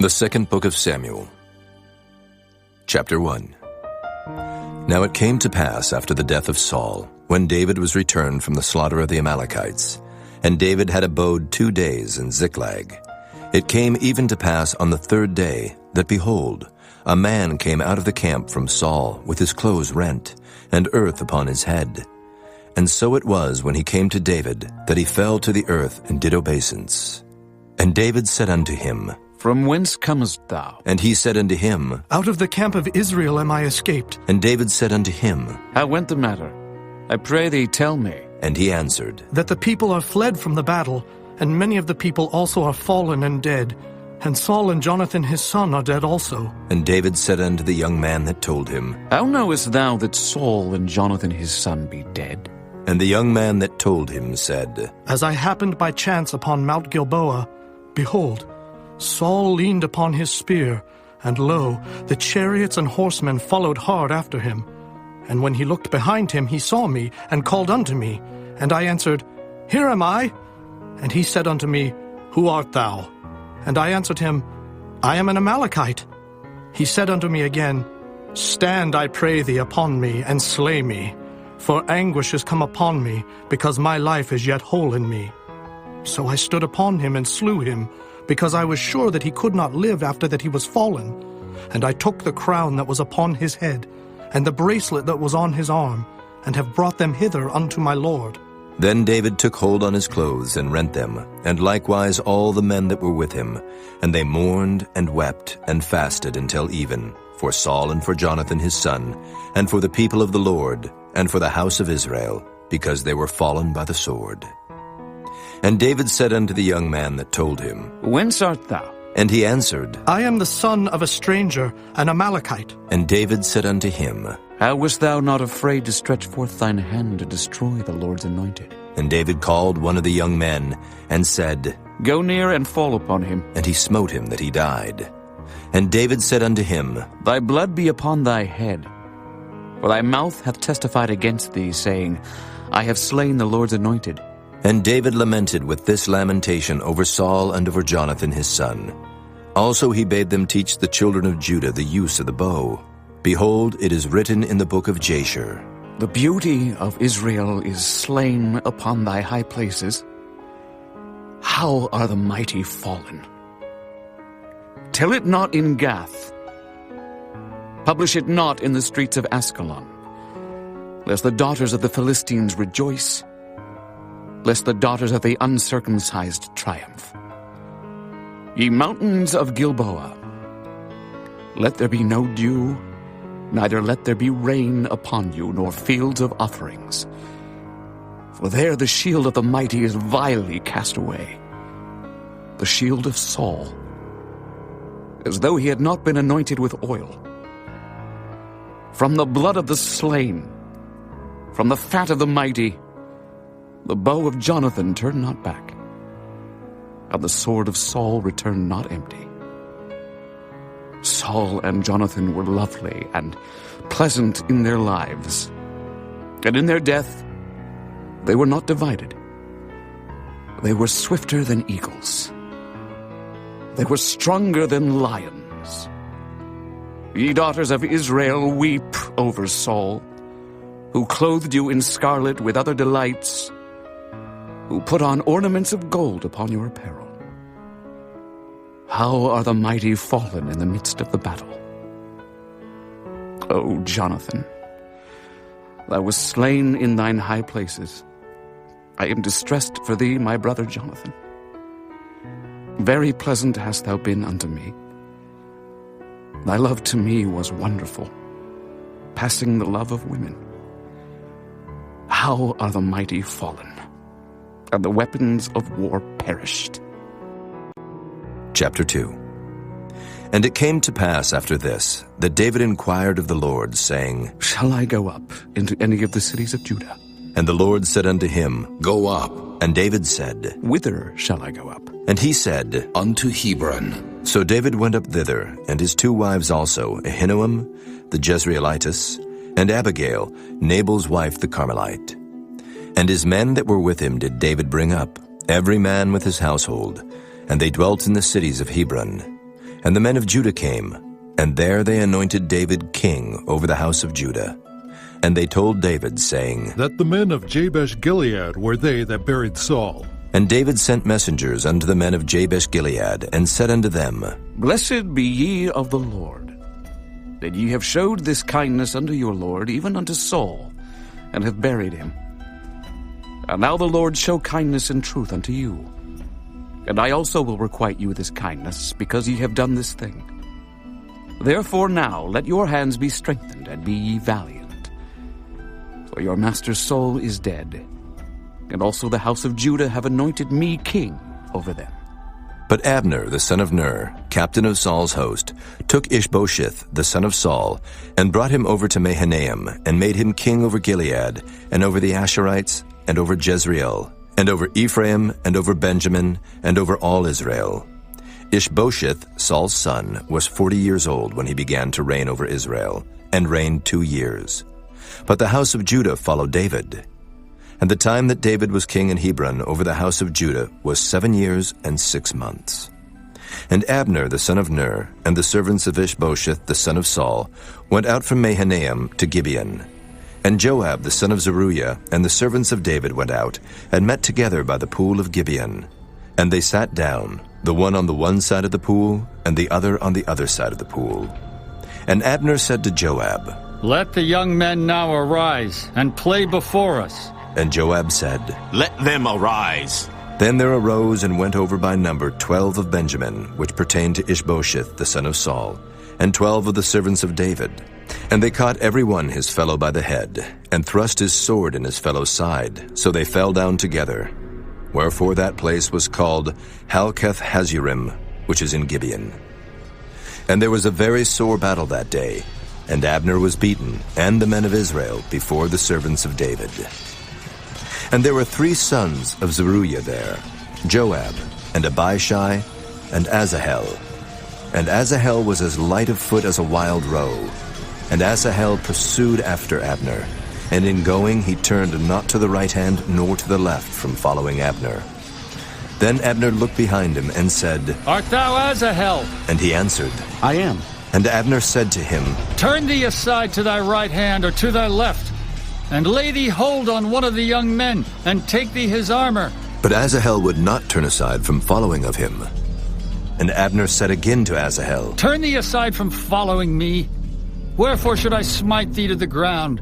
The second book of Samuel. Chapter 1. Now it came to pass after the death of Saul, when David was returned from the slaughter of the Amalekites, and David had abode 2 days in Ziklag. It came even to pass on the 3rd day, that, behold, a man came out of the camp from Saul, with his clothes rent, and earth upon his head. And so it was, when he came to David, that he fell to the earth and did obeisance. And David said unto him, From whence comest thou? And he said unto him, Out of the camp of Israel am I escaped. And David said unto him, How went the matter? I pray thee, tell me. And he answered, That the people are fled from the battle, and many of the people also are fallen and dead. And Saul and Jonathan his son are dead also. And David said unto the young man that told him, How knowest thou that Saul and Jonathan his son be dead? And the young man that told him said, As I happened by chance upon Mount Gilboa, behold, Saul leaned upon his spear, and lo, the chariots and horsemen followed hard after him. And when he looked behind him, he saw me, and called unto me. And I answered, Here am I. And he said unto me, Who art thou? And I answered him, I am an Amalekite. He said unto me again, Stand, I pray thee, upon me, and slay me. For anguish is come upon me, because my life is yet whole in me. So I stood upon him and slew him, because I was sure that he could not live after that he was fallen. And I took the crown that was upon his head, and the bracelet that was on his arm, and have brought them hither unto my lord. Then David took hold on his clothes and rent them, and likewise all the men that were with him. And they mourned and wept and fasted until even, for Saul and for Jonathan his son, and for the people of the Lord, and for the house of Israel, because they were fallen by the sword. And David said unto the young man that told him, Whence art thou? And he answered, I am the son of a stranger, an Amalekite. And David said unto him, How wast thou not afraid to stretch forth thine hand to destroy the Lord's anointed? And David called one of the young men, and said, Go near and fall upon him. And he smote him that he died. And David said unto him, Thy blood be upon thy head. For thy mouth hath testified against thee, saying, I have slain the Lord's anointed. And David lamented with this lamentation over Saul and over Jonathan his son. Also he bade them teach the children of Judah the use of the bow. Behold, it is written in the book of Jasher, The beauty of Israel is slain upon thy high places. How are the mighty fallen? Tell it not in Gath. Publish it not in the streets of Askelon, lest the daughters of the Philistines rejoice, lest the daughters of the uncircumcised triumph. Ye mountains of Gilboa, let there be no dew, neither let there be rain upon you, nor fields of offerings. For there the shield of the mighty is vilely cast away, the shield of Saul, as though he had not been anointed with oil. From the blood of the slain, from the fat of the mighty, the bow of Jonathan turned not back, and the sword of Saul returned not empty. Saul and Jonathan were lovely and pleasant in their lives, and in their death they were not divided. They were swifter than eagles. They were stronger than lions. Ye daughters of Israel, weep over Saul, who clothed you in scarlet with other delights, who put on ornaments of gold upon your apparel. How are the mighty fallen in the midst of the battle? O Jonathan, thou wast slain in thine high places. I am distressed for thee, my brother Jonathan. Very pleasant hast thou been unto me. Thy love to me was wonderful, passing the love of women. How are the mighty fallen, and the weapons of war perished. Chapter 2. And it came to pass after this, that David inquired of the Lord, saying, Shall I go up into any of the cities of Judah? And the Lord said unto him, Go up. And David said, Whither shall I go up? And he said, Unto Hebron. So David went up thither, and his 2 wives also, Ahinoam the Jezreelitess, and Abigail, Nabal's wife the Carmelite. And his men that were with him did David bring up, every man with his household, and they dwelt in the cities of Hebron. And the men of Judah came, and there they anointed David king over the house of Judah. And they told David, saying, That the men of Jabesh-Gilead were they that buried Saul. And David sent messengers unto the men of Jabesh-Gilead, and said unto them, Blessed be ye of the Lord, that ye have showed this kindness unto your Lord, even unto Saul, and have buried him. And now the Lord show kindness and truth unto you. And I also will requite you this kindness, because ye have done this thing. Therefore now let your hands be strengthened, and be ye valiant. For your master Saul is dead, and also the house of Judah have anointed me king over them. But Abner the son of Ner, captain of Saul's host, took Ishbosheth the son of Saul, and brought him over to Mahanaim, and made him king over Gilead, and over the Asherites, and over Jezreel, and over Ephraim, and over Benjamin, and over all Israel. Ishbosheth, Saul's son, was 40 years old when he began to reign over Israel, and reigned 2 years. But the house of Judah followed David. And the time that David was king in Hebron over the house of Judah was 7 years and 6 months. And Abner the son of Ner, and the servants of Ishbosheth the son of Saul, went out from Mahanaim to Gibeon. And Joab the son of Zeruiah, and the servants of David went out, and met together by the pool of Gibeon. And they sat down, the one on the one side of the pool, and the other on the other side of the pool. And Abner said to Joab, Let the young men now arise, and play before us. And Joab said, Let them arise. Then there arose and went over by number 12 of Benjamin, which pertained to Ishbosheth the son of Saul, and 12 of the servants of David. And they caught every one his fellow by the head, and thrust his sword in his fellow's side, so they fell down together. Wherefore that place was called Halketh-Hazurim, which is in Gibeon. And there was a very sore battle that day, and Abner was beaten, and the men of Israel, before the servants of David. And there were 3 sons of Zeruiah there, Joab, and Abishai, and Asahel. And Asahel was as light of foot as a wild roe. And Asahel pursued after Abner, and in going he turned not to the right hand nor to the left from following Abner. Then Abner looked behind him and said, Art thou Asahel? And he answered, I am. And Abner said to him, Turn thee aside to thy right hand or to thy left, and lay thee hold on one of the young men, and take thee his armor. But Asahel would not turn aside from following of him. And Abner said again to Asahel, Turn thee aside from following me. Wherefore should I smite thee to the ground?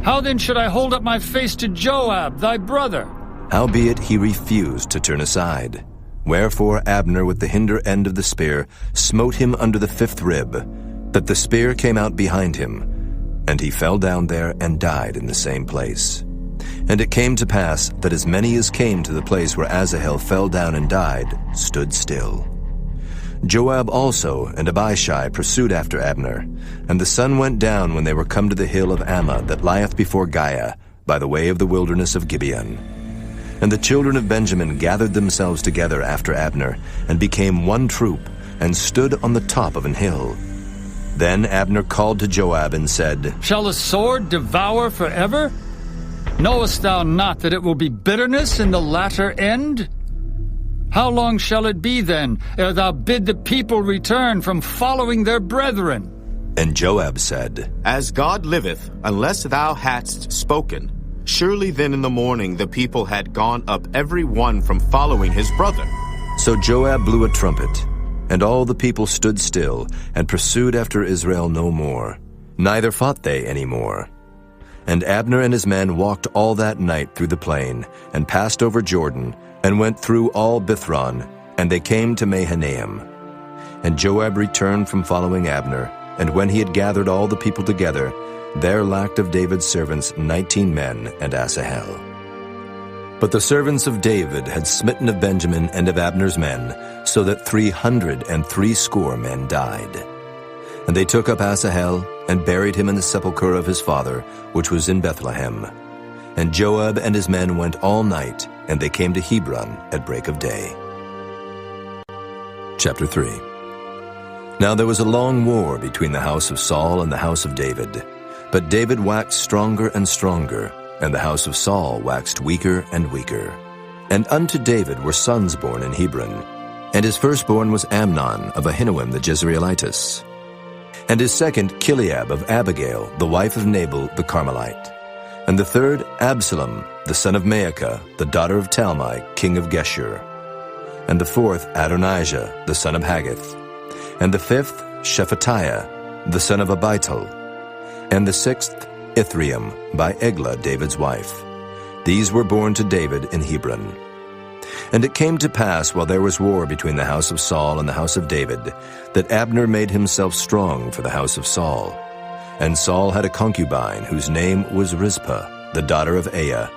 How then should I hold up my face to Joab, thy brother? Howbeit he refused to turn aside. Wherefore Abner with the hinder end of the spear smote him under the 5th rib, that the spear came out behind him, and he fell down there and died in the same place. And it came to pass that as many as came to the place where Asahel fell down and died stood still. Joab also and Abishai pursued after Abner, and the sun went down when they were come to the hill of Ammah that lieth before Giah, by the way of the wilderness of Gibeon. And the children of Benjamin gathered themselves together after Abner, and became one troop, and stood on the top of an hill. Then Abner called to Joab and said, Shall the sword devour forever? Knowest thou not that it will be bitterness in the latter end? How long shall it be then, ere thou bid the people return from following their brethren? And Joab said, As God liveth, unless thou hadst spoken, surely then in the morning the people had gone up every one from following his brother. So Joab blew a trumpet, and all the people stood still, and pursued after Israel no more, neither fought they any more. And Abner and his men walked all that night through the plain, and passed over Jordan, and went through all Bithron, and they came to Mahanaim. And Joab returned from following Abner, and when he had gathered all the people together, there lacked of David's servants 19 men and Asahel. But the servants of David had smitten of Benjamin and of Abner's men, so that 360 men died. And they took up Asahel, and buried him in the sepulchre of his father, which was in Bethlehem. And Joab and his men went all night, and they came to Hebron at break of day. Chapter 3. Now there was a long war between the house of Saul and the house of David. But David waxed stronger and stronger, and the house of Saul waxed weaker and weaker. And unto David were sons born in Hebron. And his firstborn was Amnon of Ahinoam the Jezreelitess. And his second, Chileab of Abigail, the wife of Nabal the Carmelite. And the third, Absalom, the son of Maacah, the daughter of Talmai, king of Geshur. And the fourth, Adonijah, the son of Haggith. And the fifth, Shephatiah, the son of Abital. And the sixth, Ithream, by Eglah, David's wife. These were born to David in Hebron. And it came to pass, while there was war between the house of Saul and the house of David, that Abner made himself strong for the house of Saul. And Saul had a concubine, whose name was Rizpah, the daughter of Aiah.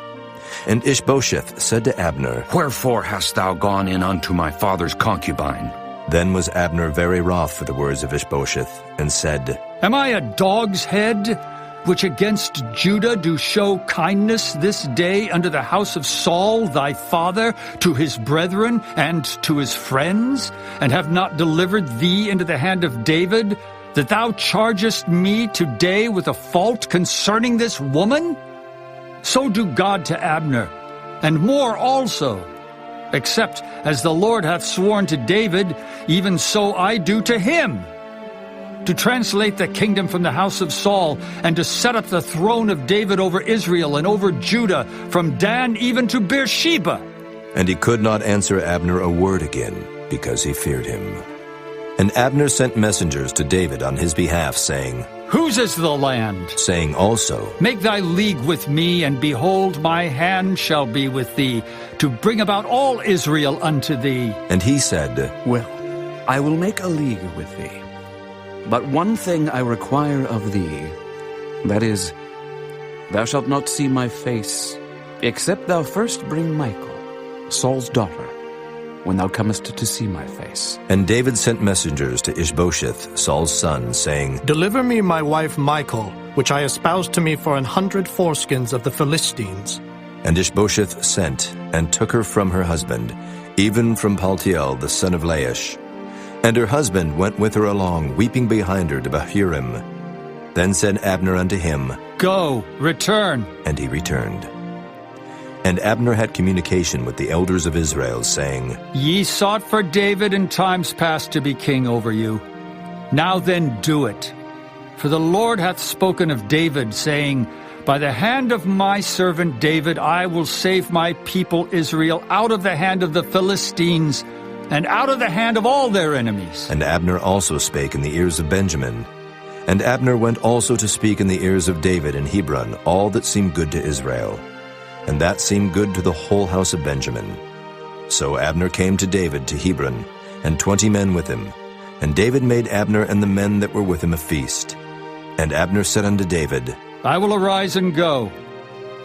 And Ishbosheth said to Abner, Wherefore hast thou gone in unto my father's concubine? Then was Abner very wroth for the words of Ishbosheth, and said, Am I a dog's head, which against Judah do show kindness this day unto the house of Saul thy father, to his brethren, and to his friends, and have not delivered thee into the hand of David, that thou chargest me today with a fault concerning this woman? So do God to Abner, and more also. Except as the Lord hath sworn to David, even so I do to him, to translate the kingdom from the house of Saul, and to set up the throne of David over Israel and over Judah, from Dan even to Beersheba. And he could not answer Abner a word again, because he feared him. And Abner sent messengers to David on his behalf, saying, Whose is the land? Saying also, Make thy league with me, and behold, my hand shall be with thee, to bring about all Israel unto thee. And he said, Well, I will make a league with thee. But one thing I require of thee, that is, thou shalt not see my face, except thou first bring Michal, Saul's daughter, when thou comest to see my face. And David sent messengers to Ishbosheth, Saul's son, saying, Deliver me my wife Michal, which I espoused to me for 100 foreskins of the Philistines. And Ishbosheth sent, and took her from her husband, even from Paltiel the son of Laish. And her husband went with her along, weeping behind her to Bahurim. Then said Abner unto him, Go, return. And he returned. And Abner had communication with the elders of Israel, saying, Ye sought for David in times past to be king over you. Now then do it. For the Lord hath spoken of David, saying, By the hand of my servant David I will save my people Israel out of the hand of the Philistines, and out of the hand of all their enemies. And Abner also spake in the ears of Benjamin. And Abner went also to speak in the ears of David in Hebron all that seemed good to Israel. And that seemed good to the whole house of Benjamin. So Abner came to David to Hebron, and 20 men with him. And David made Abner and the men that were with him a feast. And Abner said unto David, I will arise and go,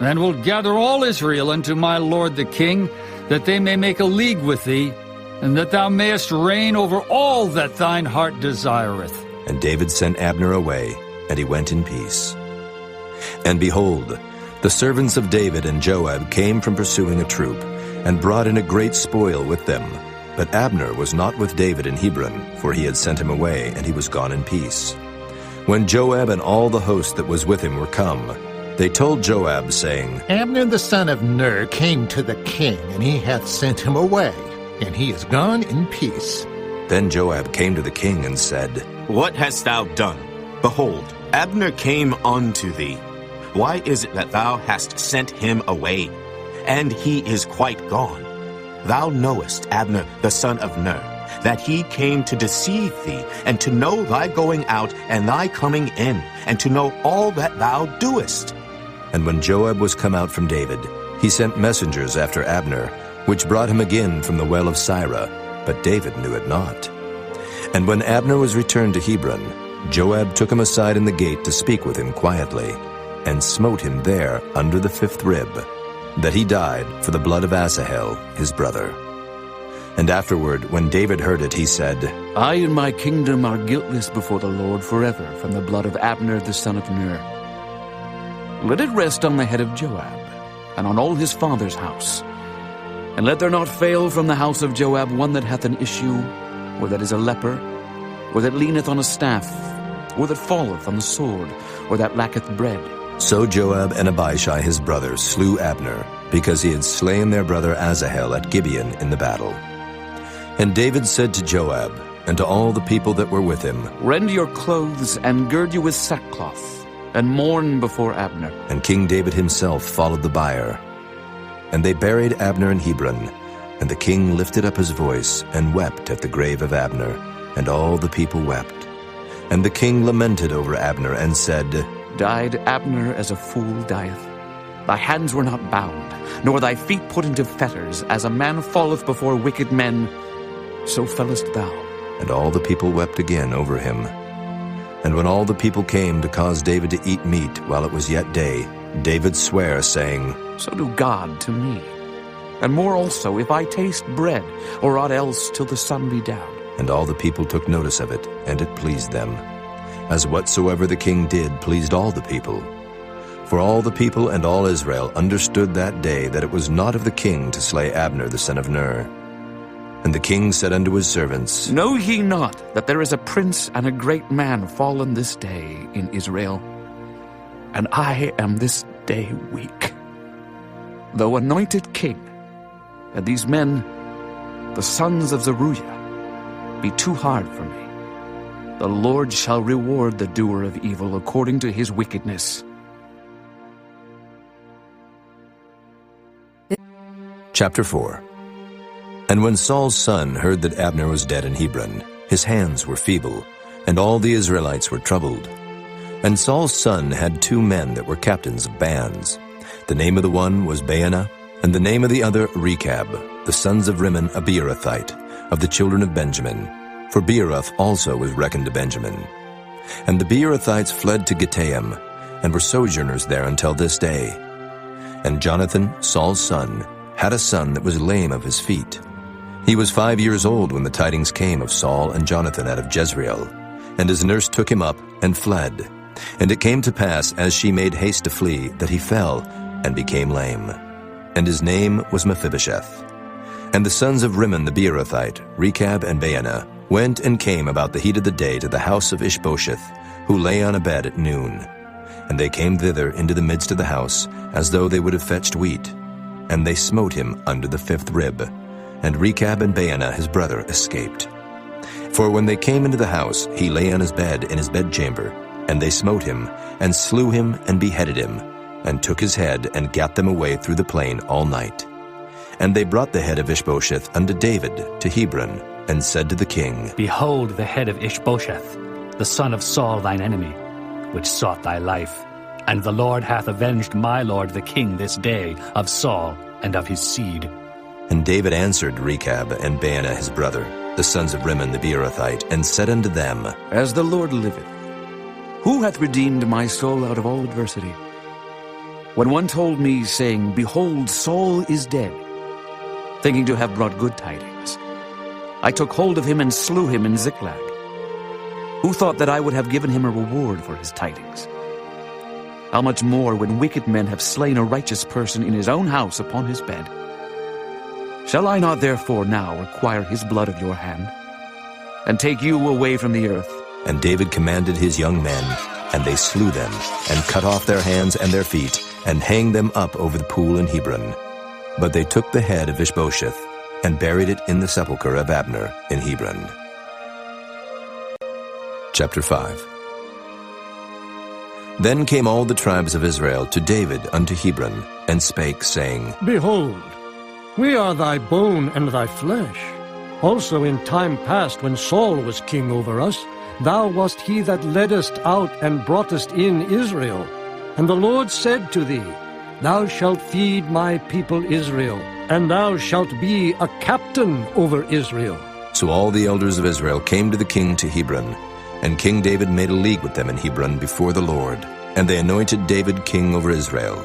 and will gather all Israel unto my lord the king, that they may make a league with thee, and that thou mayest reign over all that thine heart desireth. And David sent Abner away, and he went in peace. And behold, the servants of David and Joab came from pursuing a troop, and brought in a great spoil with them. But Abner was not with David in Hebron, for he had sent him away, and he was gone in peace. When Joab and all the host that was with him were come, they told Joab, saying, Abner the son of Ner came to the king, and he hath sent him away, and he is gone in peace. Then Joab came to the king and said, What hast thou done? Behold, Abner came unto thee. Why is it that thou hast sent him away? And he is quite gone. Thou knowest Abner the son of Ner, that he came to deceive thee, and to know thy going out and thy coming in, and to know all that thou doest. And when Joab was come out from David, he sent messengers after Abner, which brought him again from the well of Sirah, but David knew it not. And when Abner was returned to Hebron, Joab took him aside in the gate to speak with him quietly, and smote him there under the 5th rib, that he died for the blood of Asahel his brother. And afterward, when David heard it, he said, I and my kingdom are guiltless before the Lord forever from the blood of Abner the son of Ner. Let it rest on the head of Joab, and on all his father's house. And let there not fail from the house of Joab one that hath an issue, or that is a leper, or that leaneth on a staff, or that falleth on the sword, or that lacketh bread. So Joab and Abishai his brother slew Abner, because he had slain their brother Asahel at Gibeon in the battle. And David said to Joab, and to all the people that were with him, Rend your clothes and gird you with sackcloth, and mourn before Abner. And King David himself followed the bier. And they buried Abner in Hebron, and the king lifted up his voice and wept at the grave of Abner, and all the people wept. And the king lamented over Abner and said, Died Abner as a fool dieth? Thy hands were not bound, nor thy feet put into fetters, as a man falleth before wicked men, so fellest thou. And all the people wept again over him. And when all the people came to cause David to eat meat while it was yet day, David sware, saying, So do God to me, and more also, if I taste bread, or aught else till the sun be down. And all the people took notice of it, and it pleased them, as whatsoever the king did pleased all the people. For all the people and all Israel understood that day that it was not of the king to slay Abner the son of Ner. And the king said unto his servants, Know ye not that there is a prince and a great man fallen this day in Israel? And I am this day weak, though anointed king, and these men, the sons of Zeruiah, be too hard for me. The Lord shall reward the doer of evil according to his wickedness. Chapter 4. And when Saul's son heard that Abner was dead in Hebron, his hands were feeble, and all the Israelites were troubled. And Saul's son had 2 men that were captains of bands. The name of the one was Baanah, and the name of the other Rechab, the sons of Rimmon a Beerothite, of the children of Benjamin. For Beeroth also was reckoned to Benjamin. And the Beerothites fled to Gittaim, and were sojourners there until this day. And Jonathan, Saul's son, had a son that was lame of his feet. He was 5 years old when the tidings came of Saul and Jonathan out of Jezreel. And his nurse took him up and fled. And it came to pass, as she made haste to flee, that he fell and became lame. And his name was Mephibosheth. And the sons of Rimmon the Beerothite, Rechab and Baanah, went and came about the heat of the day to the house of Ishbosheth, who lay on a bed at noon. And they came thither into the midst of the house, as though they would have fetched wheat. And they smote him under the 5th rib. And Rechab and Baanah his brother escaped. For when they came into the house, he lay on his bed in his bedchamber. And they smote him, and slew him, and beheaded him, and took his head, and gat them away through the plain all night. And they brought the head of Ishbosheth unto David to Hebron, and said to the king, Behold the head of Ishbosheth, the son of Saul thine enemy, which sought thy life. And the Lord hath avenged my lord the king this day of Saul and of his seed. And David answered Rechab and Baanah his brother, the sons of Rimmon the Beerothite, and said unto them, As the Lord liveth, who hath redeemed my soul out of all adversity? When one told me, saying, Behold, Saul is dead, thinking to have brought good tidings, I took hold of him and slew him in Ziklag. Who thought that I would have given him a reward for his tidings? How much more when wicked men have slain a righteous person in his own house upon his bed? Shall I not therefore now require his blood of your hand, and take you away from the earth? And David commanded his young men, and they slew them, and cut off their hands and their feet, and hanged them up over the pool in Hebron. But they took the head of Ishbosheth, and buried it in the sepulchre of Abner in Hebron. Chapter 5. Then came all the tribes of Israel to David unto Hebron, and spake, saying, Behold, we are thy bone and thy flesh. Also in time past, when Saul was king over us, thou wast he that leddest out and broughtest in Israel. And the Lord said to thee, Thou shalt feed my people Israel, and thou shalt be a captain over Israel. So all the elders of Israel came to the king to Hebron, and King David made a league with them in Hebron before the Lord, and they anointed David king over Israel.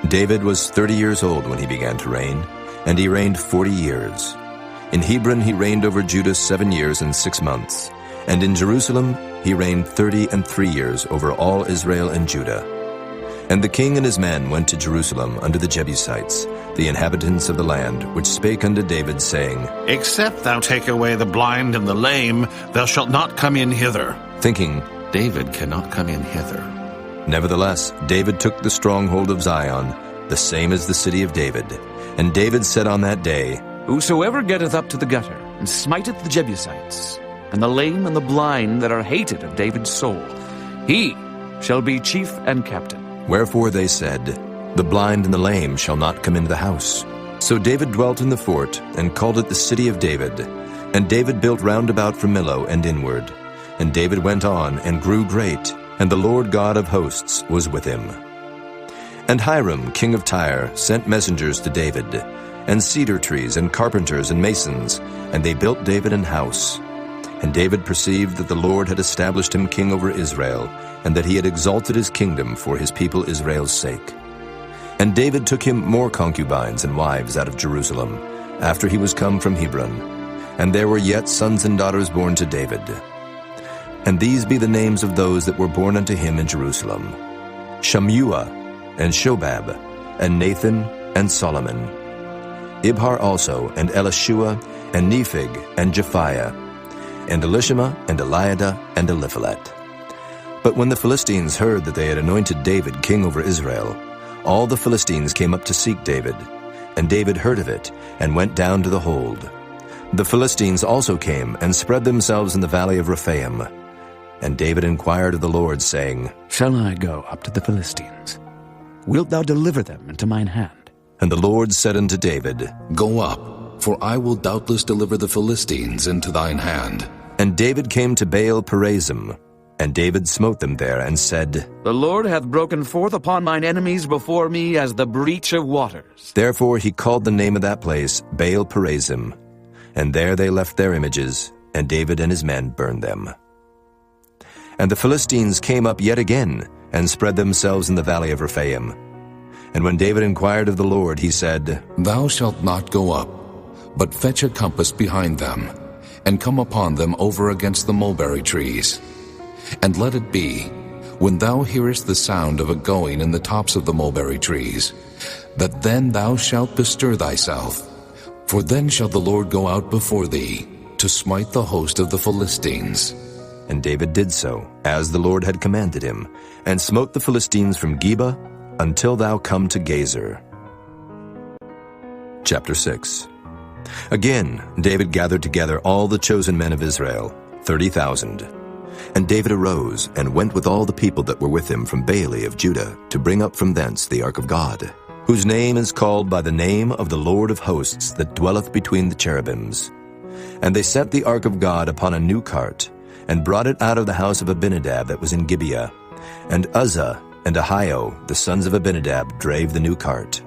David was 30 years old when he began to reign, and he reigned 40 years. In Hebron he reigned over Judah 7 years and 6 months, and in Jerusalem he reigned 33 years over all Israel and Judah. And the king and his men went to Jerusalem unto the Jebusites, the inhabitants of the land, which spake unto David, saying, Except thou take away the blind and the lame, thou shalt not come in hither. Thinking, David cannot come in hither. Nevertheless, David took the stronghold of Zion, the same as the city of David. And David said on that day, Whosoever getteth up to the gutter, and smiteth the Jebusites, and the lame and the blind that are hated of David's soul. He shall be chief and captain. Wherefore they said, The blind and the lame shall not come into the house. So David dwelt in the fort, and called it the city of David. And David built round about from Millo and inward. And David went on, and grew great, and the Lord God of hosts was with him. And Hiram, king of Tyre, sent messengers to David, and cedar trees, and carpenters, and masons, and they built David an house. And David perceived that the Lord had established him king over Israel, and that he had exalted his kingdom for his people Israel's sake. And David took him more concubines and wives out of Jerusalem, after he was come from Hebron. And there were yet sons and daughters born to David. And these be the names of those that were born unto him in Jerusalem: Shammua, and Shobab, and Nathan, and Solomon. Ibhar also, and Elishua, and Nephig, and Japhiah, and Elishama, and Eliada, and Eliphalet. But when the Philistines heard that they had anointed David king over Israel, all the Philistines came up to seek David. And David heard of it, and went down to the hold. The Philistines also came, and spread themselves in the valley of Rephaim. And David inquired of the Lord, saying, Shall I go up to the Philistines? Wilt thou deliver them into mine hand? And the Lord said unto David, Go up, for I will doubtless deliver the Philistines into thine hand. And David came to Baal Perazim, and David smote them there, and said, The Lord hath broken forth upon mine enemies before me as the breach of waters. Therefore he called the name of that place Baal Perazim. And there they left their images, and David and his men burned them. And the Philistines came up yet again, and spread themselves in the valley of Rephaim. And when David inquired of the Lord, he said, Thou shalt not go up, but fetch a compass behind them, and come upon them over against the mulberry trees. And let it be, when thou hearest the sound of a going in the tops of the mulberry trees, that then thou shalt bestir thyself. For then shall the Lord go out before thee, to smite the host of the Philistines. And David did so, as the Lord had commanded him, and smote the Philistines from Geba until thou come to Gazer. Chapter 6. Again David gathered together all the chosen men of Israel, 30,000. And David arose, and went with all the people that were with him from Baale of Judah, to bring up from thence the ark of God, whose name is called by the name of the Lord of hosts, that dwelleth between the cherubims. And they set the ark of God upon a new cart, and brought it out of the house of Abinadab that was in Gibeah. And Uzzah and Ahio, the sons of Abinadab, drave the new cart.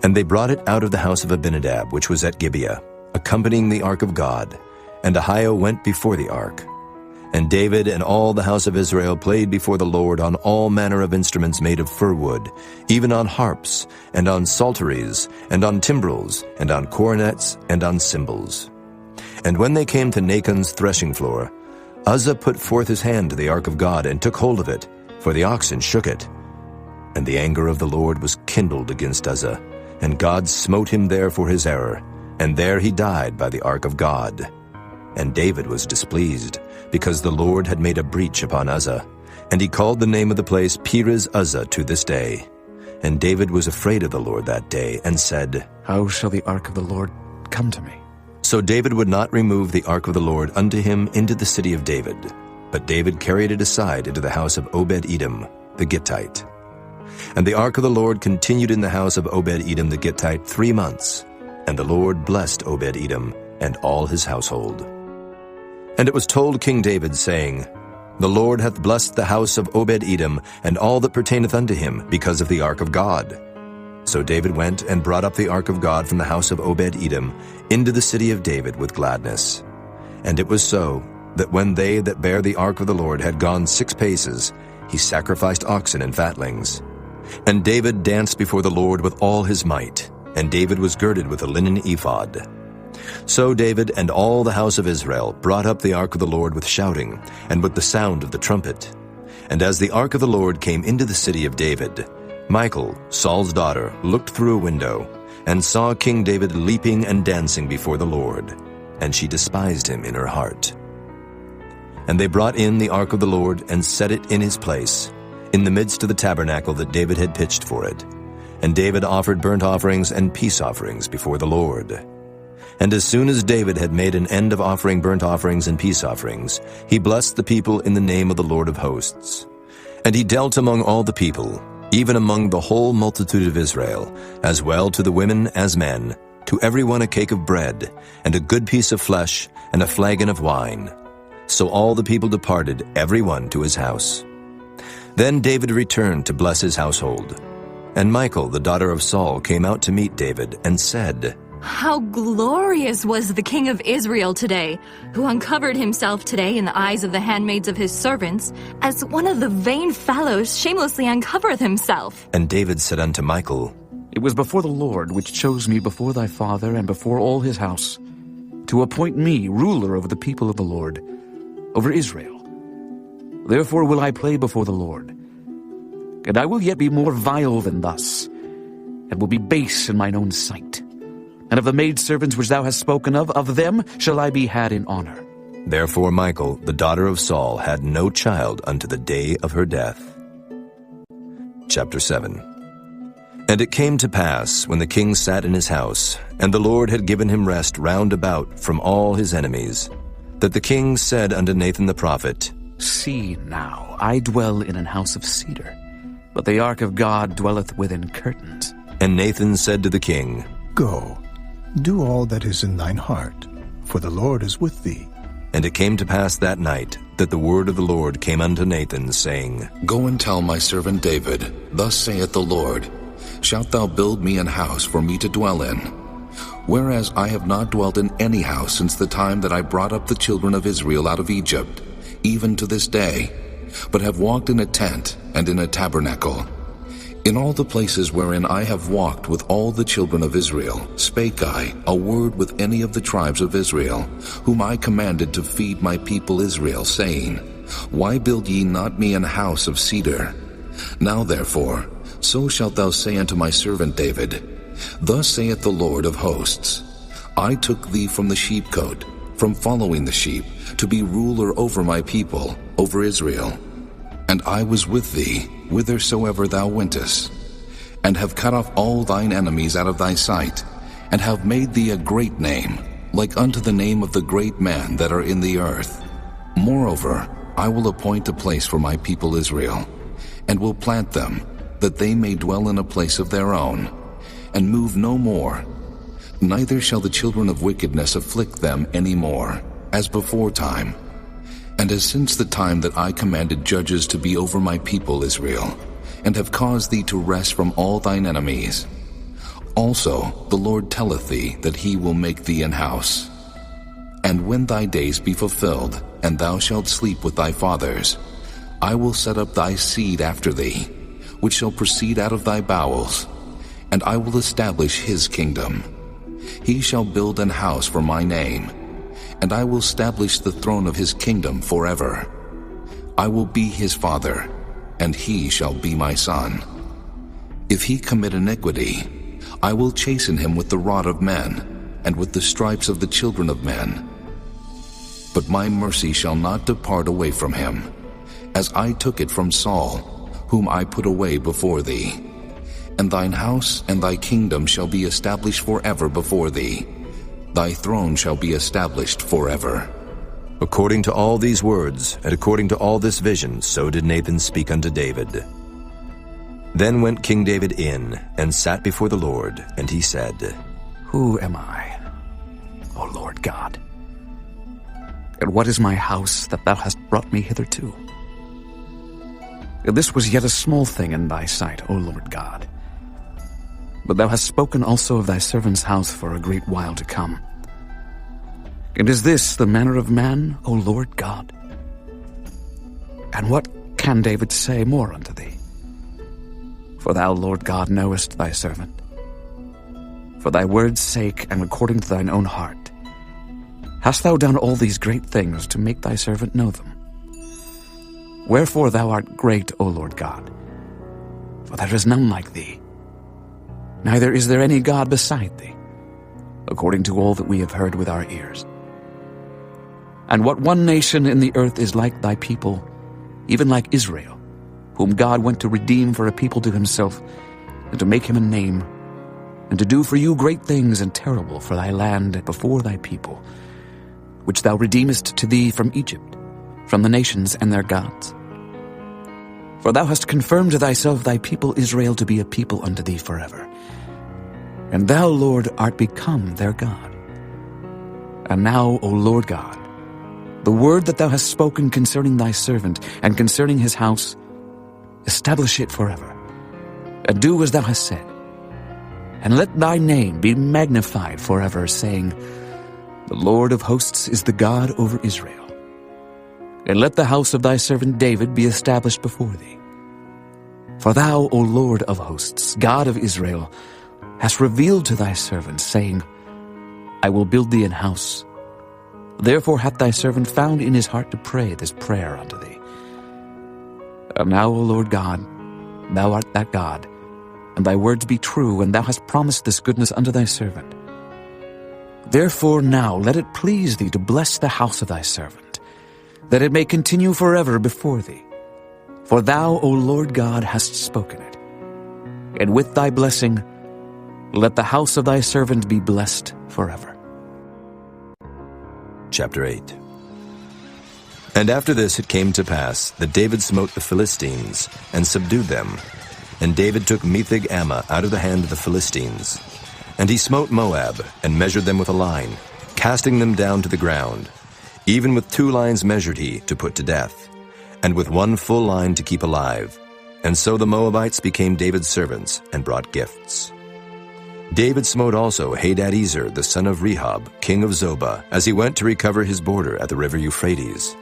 And they brought it out of the house of Abinadab, which was at Gibeah, accompanying the ark of God. And Ahio went before the ark. And David and all the house of Israel played before the Lord on all manner of instruments made of fir wood, even on harps, and on psalteries, and on timbrels, and on cornets, and on cymbals. And when they came to Nachon's threshing floor, Uzzah put forth his hand to the ark of God, and took hold of it, for the oxen shook it. And the anger of the Lord was kindled against Uzzah, and God smote him there for his error, and there he died by the ark of God. And David was displeased, because the Lord had made a breach upon Uzzah, and he called the name of the place Perez Uzzah to this day. And David was afraid of the Lord that day, and said, How shall the ark of the Lord come to me? So David would not remove the ark of the Lord unto him into the city of David, but David carried it aside into the house of Obed-Edom the Gittite. And the ark of the Lord continued in the house of Obed-Edom the Gittite 3 months, and the Lord blessed Obed-Edom and all his household. And it was told King David, saying, The Lord hath blessed the house of Obed-Edom and all that pertaineth unto him, because of the ark of God. So David went and brought up the ark of God from the house of Obed-Edom into the city of David with gladness. And it was so, that when they that bare the ark of the Lord had gone 6 paces, he sacrificed oxen and fatlings. And David danced before the Lord with all his might, and David was girded with a linen ephod. So David and all the house of Israel brought up the ark of the Lord with shouting, and with the sound of the trumpet. And as the ark of the Lord came into the city of David, Michal, Saul's daughter, looked through a window, and saw King David leaping and dancing before the Lord, and she despised him in her heart. And they brought in the ark of the Lord, and set it in his place, in the midst of the tabernacle that David had pitched for it. And David offered burnt offerings and peace offerings before the Lord. And as soon as David had made an end of offering burnt offerings and peace offerings, he blessed the people in the name of the Lord of hosts. And he dealt among all the people, even among the whole multitude of Israel, as well to the women as men, to every one a cake of bread, and a good piece of flesh, and a flagon of wine. So all the people departed, every one to his house. Then David returned to bless his household. And Michal, the daughter of Saul, came out to meet David, and said, "How glorious was the king of Israel today, who uncovered himself today in the eyes of the handmaids of his servants, as one of the vain fellows shamelessly uncovereth himself." And David said unto Michal, "It was before the Lord which chose me before thy father and before all his house, to appoint me ruler over the people of the Lord, over Israel. Therefore will I play before the Lord. And I will yet be more vile than thus, and will be base in mine own sight. And of the maidservants which thou hast spoken of them shall I be had in honor." Therefore Michal, the daughter of Saul, had no child unto the day of her death. Chapter 7. And it came to pass, when the king sat in his house, and the Lord had given him rest round about from all his enemies, that the king said unto Nathan the prophet, "See now, I dwell in an house of cedar, but the ark of God dwelleth within curtains." And Nathan said to the king, "Go, do all that is in thine heart, for the Lord is with thee." And it came to pass that night that the word of the Lord came unto Nathan, saying, Go and tell my servant David, Thus saith the Lord, Shalt thou build me an house for me to dwell in? Whereas I have not dwelt in any house since the time that I brought up the children of Israel out of Egypt, even to this day, but have walked in a tent and in a tabernacle. In all the places wherein I have walked with all the children of Israel, spake I a word with any of the tribes of Israel, whom I commanded to feed my people Israel, saying, Why build ye not me an house of cedar? Now therefore, so shalt thou say unto my servant David, Thus saith the Lord of hosts, I took thee from the sheepcote, from following the sheep, to be ruler over my people, over Israel. And I was with thee, whithersoever thou wentest, and have cut off all thine enemies out of thy sight, and have made thee a great name, like unto the name of the great men that are in the earth. Moreover, I will appoint a place for my people Israel, and will plant them, that they may dwell in a place of their own, and move no more. Neither shall the children of wickedness afflict them any more, as before time, and as since the time that I commanded judges to be over my people Israel, and have caused thee to rest from all thine enemies. Also the Lord telleth thee that he will make thee an house. And when thy days be fulfilled, and thou shalt sleep with thy fathers, I will set up thy seed after thee, which shall proceed out of thy bowels, and I will establish his kingdom. He shall build an house for my name, and I will establish the throne of his kingdom forever. I will be his father, and he shall be my son. If he commit iniquity, I will chasten him with the rod of men, and with the stripes of the children of men. But my mercy shall not depart away from him, as I took it from Saul, whom I put away before thee. And thine house and thy kingdom shall be established forever before thee. Thy throne shall be established forever. According to all these words, and according to all this vision, so did Nathan speak unto David. Then went King David in, and sat before the Lord, and he said, Who am I, O Lord God? And what is my house that thou hast brought me hitherto? This was yet a small thing in thy sight, O Lord God. But thou hast spoken also of thy servant's house for a great while to come. And is this the manner of man, O Lord God? And what can David say more unto thee? For thou, Lord God, knowest thy servant. For thy word's sake, and according to thine own heart, hast thou done all these great things to make thy servant know them. Wherefore thou art great, O Lord God, for there is none like thee, neither is there any God beside thee, according to all that we have heard with our ears. And what one nation in the earth is like thy people, even like Israel, whom God went to redeem for a people to himself, and to make him a name, and to do for you great things and terrible for thy land before thy people, which thou redeemest to thee from Egypt, from the nations and their gods. For thou hast confirmed to thyself thy people Israel to be a people unto thee forever. And thou, Lord, art become their God. And now, O Lord God, the word that thou hast spoken concerning thy servant and concerning his house, establish it forever, and do as thou hast said. And let thy name be magnified forever, saying, The Lord of hosts is the God over Israel. And let the house of thy servant David be established before thee. For thou, O Lord of hosts, God of Israel, hast revealed to thy servant, saying, I will build thee an house. Therefore hath thy servant found in his heart to pray this prayer unto thee. And now, O Lord God, thou art that God, and thy words be true, and thou hast promised this goodness unto thy servant. Therefore now let it please thee to bless the house of thy servant, that it may continue forever before thee. For thou, O Lord God, hast spoken it. And with thy blessing, let the house of thy servant be blessed forever. Chapter 8. And after this it came to pass that David smote the Philistines, and subdued them. And David took Metheg-Ammah out of the hand of the Philistines. And he smote Moab, and measured them with a line, casting them down to the ground. Even with 2 lines measured he, to put to death, and with 1 full line to keep alive. And so the Moabites became David's servants, and brought gifts. David smote also Hadadezer the son of Rehob, king of Zobah, as he went to recover his border at the river Euphrates.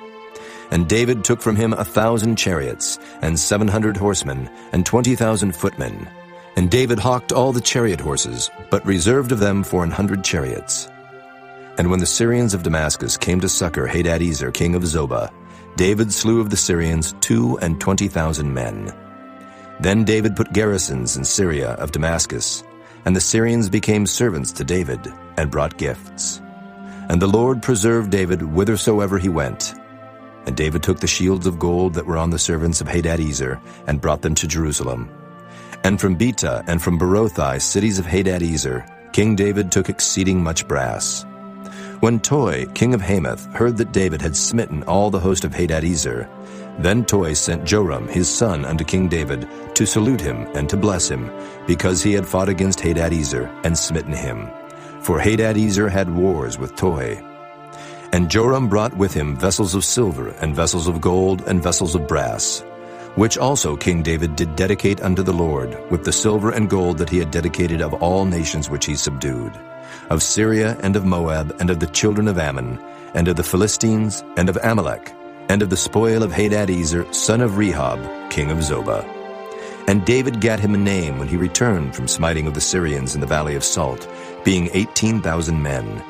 And David took from him 1,000 chariots, and 700 horsemen, and 20,000 footmen. And David hawked all the chariot horses, but reserved of them for 100 chariots. And when the Syrians of Damascus came to succor Hadadezer king of Zobah, David slew of the Syrians 22,000 men. Then David put garrisons in Syria of Damascus, and the Syrians became servants to David, and brought gifts. And the Lord preserved David whithersoever he went. And David took the shields of gold that were on the servants of Hadadezer, and brought them to Jerusalem. And from Betah and from Berothai, cities of Hadadezer, King David took exceeding much brass. When Toi, king of Hamath, heard that David had smitten all the host of Hadadezer, then Toi sent Joram his son unto King David to salute him and to bless him, because he had fought against Hadadezer and smitten him. For Hadadezer had wars with Toi. And Joram brought with him vessels of silver, and vessels of gold, and vessels of brass, which also King David did dedicate unto the Lord, with the silver and gold that he had dedicated of all nations which he subdued, of Syria, and of Moab, and of the children of Ammon, and of the Philistines, and of Amalek, and of the spoil of Hadadezer, son of Rehob, king of Zobah. And David gat him a name when he returned from smiting of the Syrians in the valley of Salt, being 18,000 men.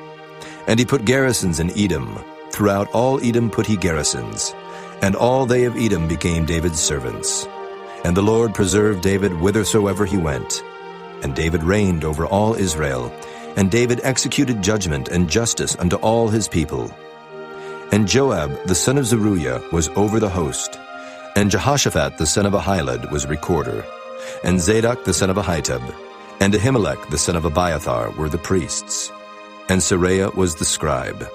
And he put garrisons in Edom. Throughout all Edom put he garrisons. And all they of Edom became David's servants. And the Lord preserved David whithersoever he went. And David reigned over all Israel. And David executed judgment and justice unto all his people. And Joab the son of Zeruiah was over the host. And Jehoshaphat the son of Ahilud was recorder. And Zadok the son of Ahitub, and Ahimelech the son of Abiathar were the priests. And Seraiah was the scribe.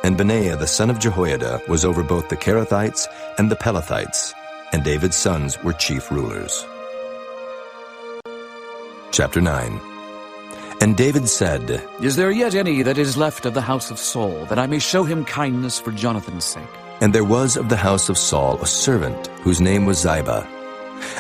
And Benaiah the son of Jehoiada was over both the Kerethites and the Pelethites, and David's sons were chief rulers. Chapter 9. And David said, Is there yet any that is left of the house of Saul, that I may show him kindness for Jonathan's sake? And there was of the house of Saul a servant, whose name was Ziba.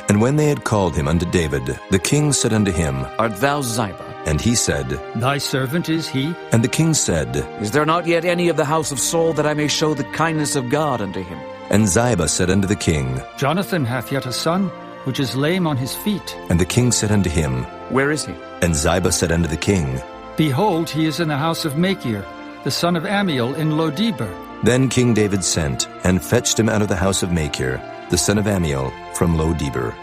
And when they had called him unto David, the king said unto him, Art thou Ziba? And he said, Thy servant is he. And the king said, Is there not yet any of the house of Saul, that I may show the kindness of God unto him? And Ziba said unto the king, Jonathan hath yet a son, which is lame on his feet. And the king said unto him, Where is he? And Ziba said unto the king, Behold, he is in the house of Machir, the son of Ammiel in Lodebar. Then King David sent, and fetched him out of the house of Machir, the son of Ammiel, from Lodebar.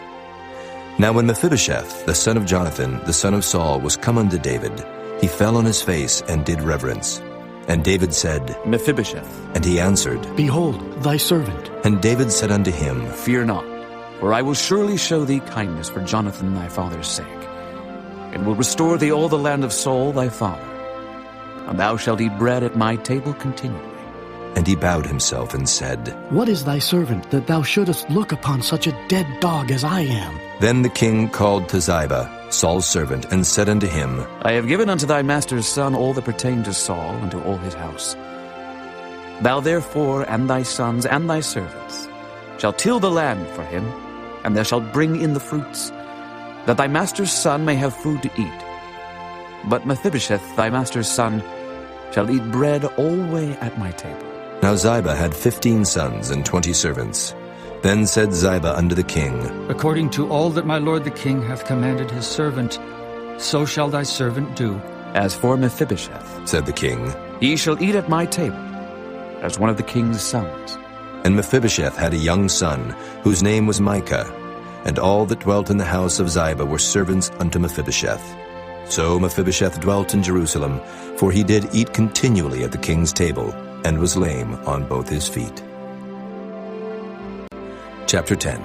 Now when Mephibosheth, the son of Jonathan, the son of Saul, was come unto David, he fell on his face and did reverence. And David said, Mephibosheth. And he answered, Behold, thy servant. And David said unto him, Fear not, for I will surely show thee kindness for Jonathan thy father's sake. and will restore thee all the land of Saul thy father. And thou shalt eat bread at my table continually. And he bowed himself and said, What is thy servant, that thou shouldest look upon such a dead dog as I am? Then the king called to Ziba, Saul's servant, and said unto him, I have given unto thy master's son all that pertained to Saul and to all his house. Thou therefore and thy sons and thy servants shalt till the land for him, and thou shalt bring in the fruits, that thy master's son may have food to eat. But Mephibosheth, thy master's son, shall eat bread alway at my table. Now Ziba had 15 sons and 20 servants. Then said Ziba unto the king, According to all that my lord the king hath commanded his servant, so shall thy servant do. As for Mephibosheth, said the king, he shall eat at my table, as one of the king's sons. And Mephibosheth had a young son, whose name was Micah, and all that dwelt in the house of Ziba were servants unto Mephibosheth. So Mephibosheth dwelt in Jerusalem, for he did eat continually at the king's table, and was lame on both his feet. Chapter 10.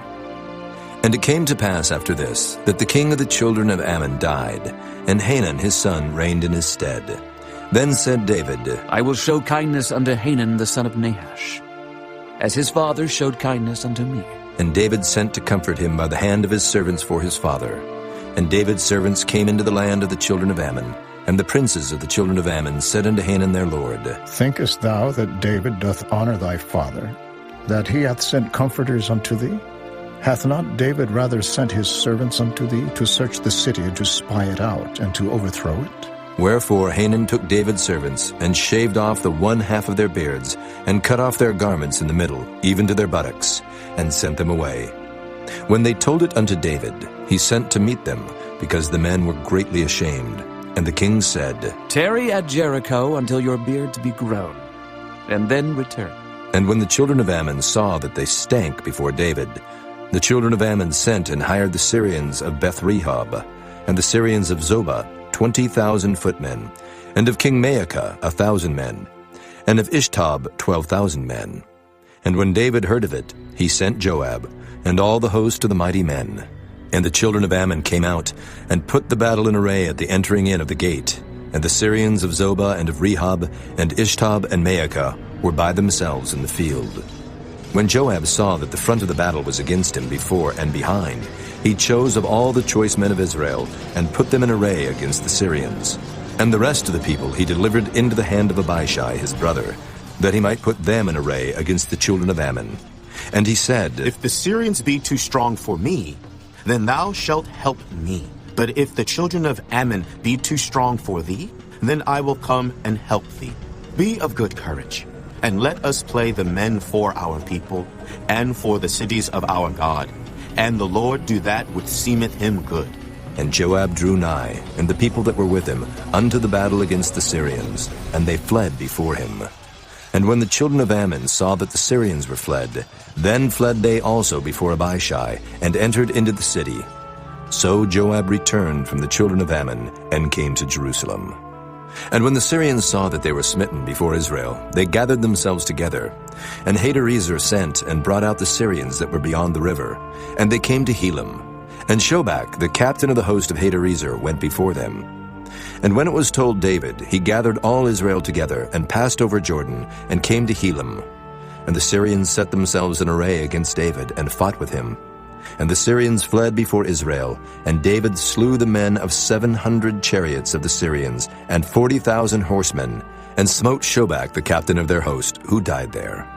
And it came to pass after this, that the king of the children of Ammon died, and Hanun his son reigned in his stead. Then said David, I will show kindness unto Hanun the son of Nahash, as his father showed kindness unto me. And David sent to comfort him by the hand of his servants for his father. And David's servants came into the land of the children of Ammon, and the princes of the children of Ammon said unto Hanun their lord, Thinkest thou that David doth honor thy father, that he hath sent comforters unto thee? Hath not David rather sent his servants unto thee to search the city and to spy it out, and to overthrow it? Wherefore Hanun took David's servants, and shaved off the one half of their beards, and cut off their garments in the middle, even to their buttocks, and sent them away. When they told it unto David, he sent to meet them, because the men were greatly ashamed. And the king said, Tarry at Jericho until your beards be grown, and then return. And when the children of Ammon saw that they stank before David, the children of Ammon sent and hired the Syrians of Beth-rehob, and the Syrians of Zobah 20,000 footmen, and of King Maacah 1,000 men, and of Ishtob 12,000 men. And when David heard of it, he sent Joab, and all the host of the mighty men. And the children of Ammon came out, and put the battle in array at the entering in of the gate. And the Syrians of Zobah and of Rehob, and Ishtob and Maacah, were by themselves in the field. When Joab saw that the front of the battle was against him before and behind, he chose of all the choice men of Israel, and put them in array against the Syrians. And the rest of the people he delivered into the hand of Abishai his brother, that he might put them in array against the children of Ammon. And he said, If the Syrians be too strong for me, then thou shalt help me. But if the children of Ammon be too strong for thee, then I will come and help thee. Be of good courage, and let us play the men for our people, and for the cities of our God. And the Lord do that which seemeth him good. And Joab drew nigh, and the people that were with him, unto the battle against the Syrians, and they fled before him. And when the children of Ammon saw that the Syrians were fled, then fled they also before Abishai, and entered into the city. So Joab returned from the children of Ammon, and came to Jerusalem. And when the Syrians saw that they were smitten before Israel, they gathered themselves together. And Hadarezer sent and brought out the Syrians that were beyond the river, and they came to Helam. And Shobach, the captain of the host of Hadarezer, went before them. And when it was told David, he gathered all Israel together, and passed over Jordan, and came to Helam. And the Syrians set themselves in array against David, and fought with him. And the Syrians fled before Israel, and David slew the men of 700 chariots of the Syrians, and 40,000 horsemen, and smote Shobach the captain of their host, who died there.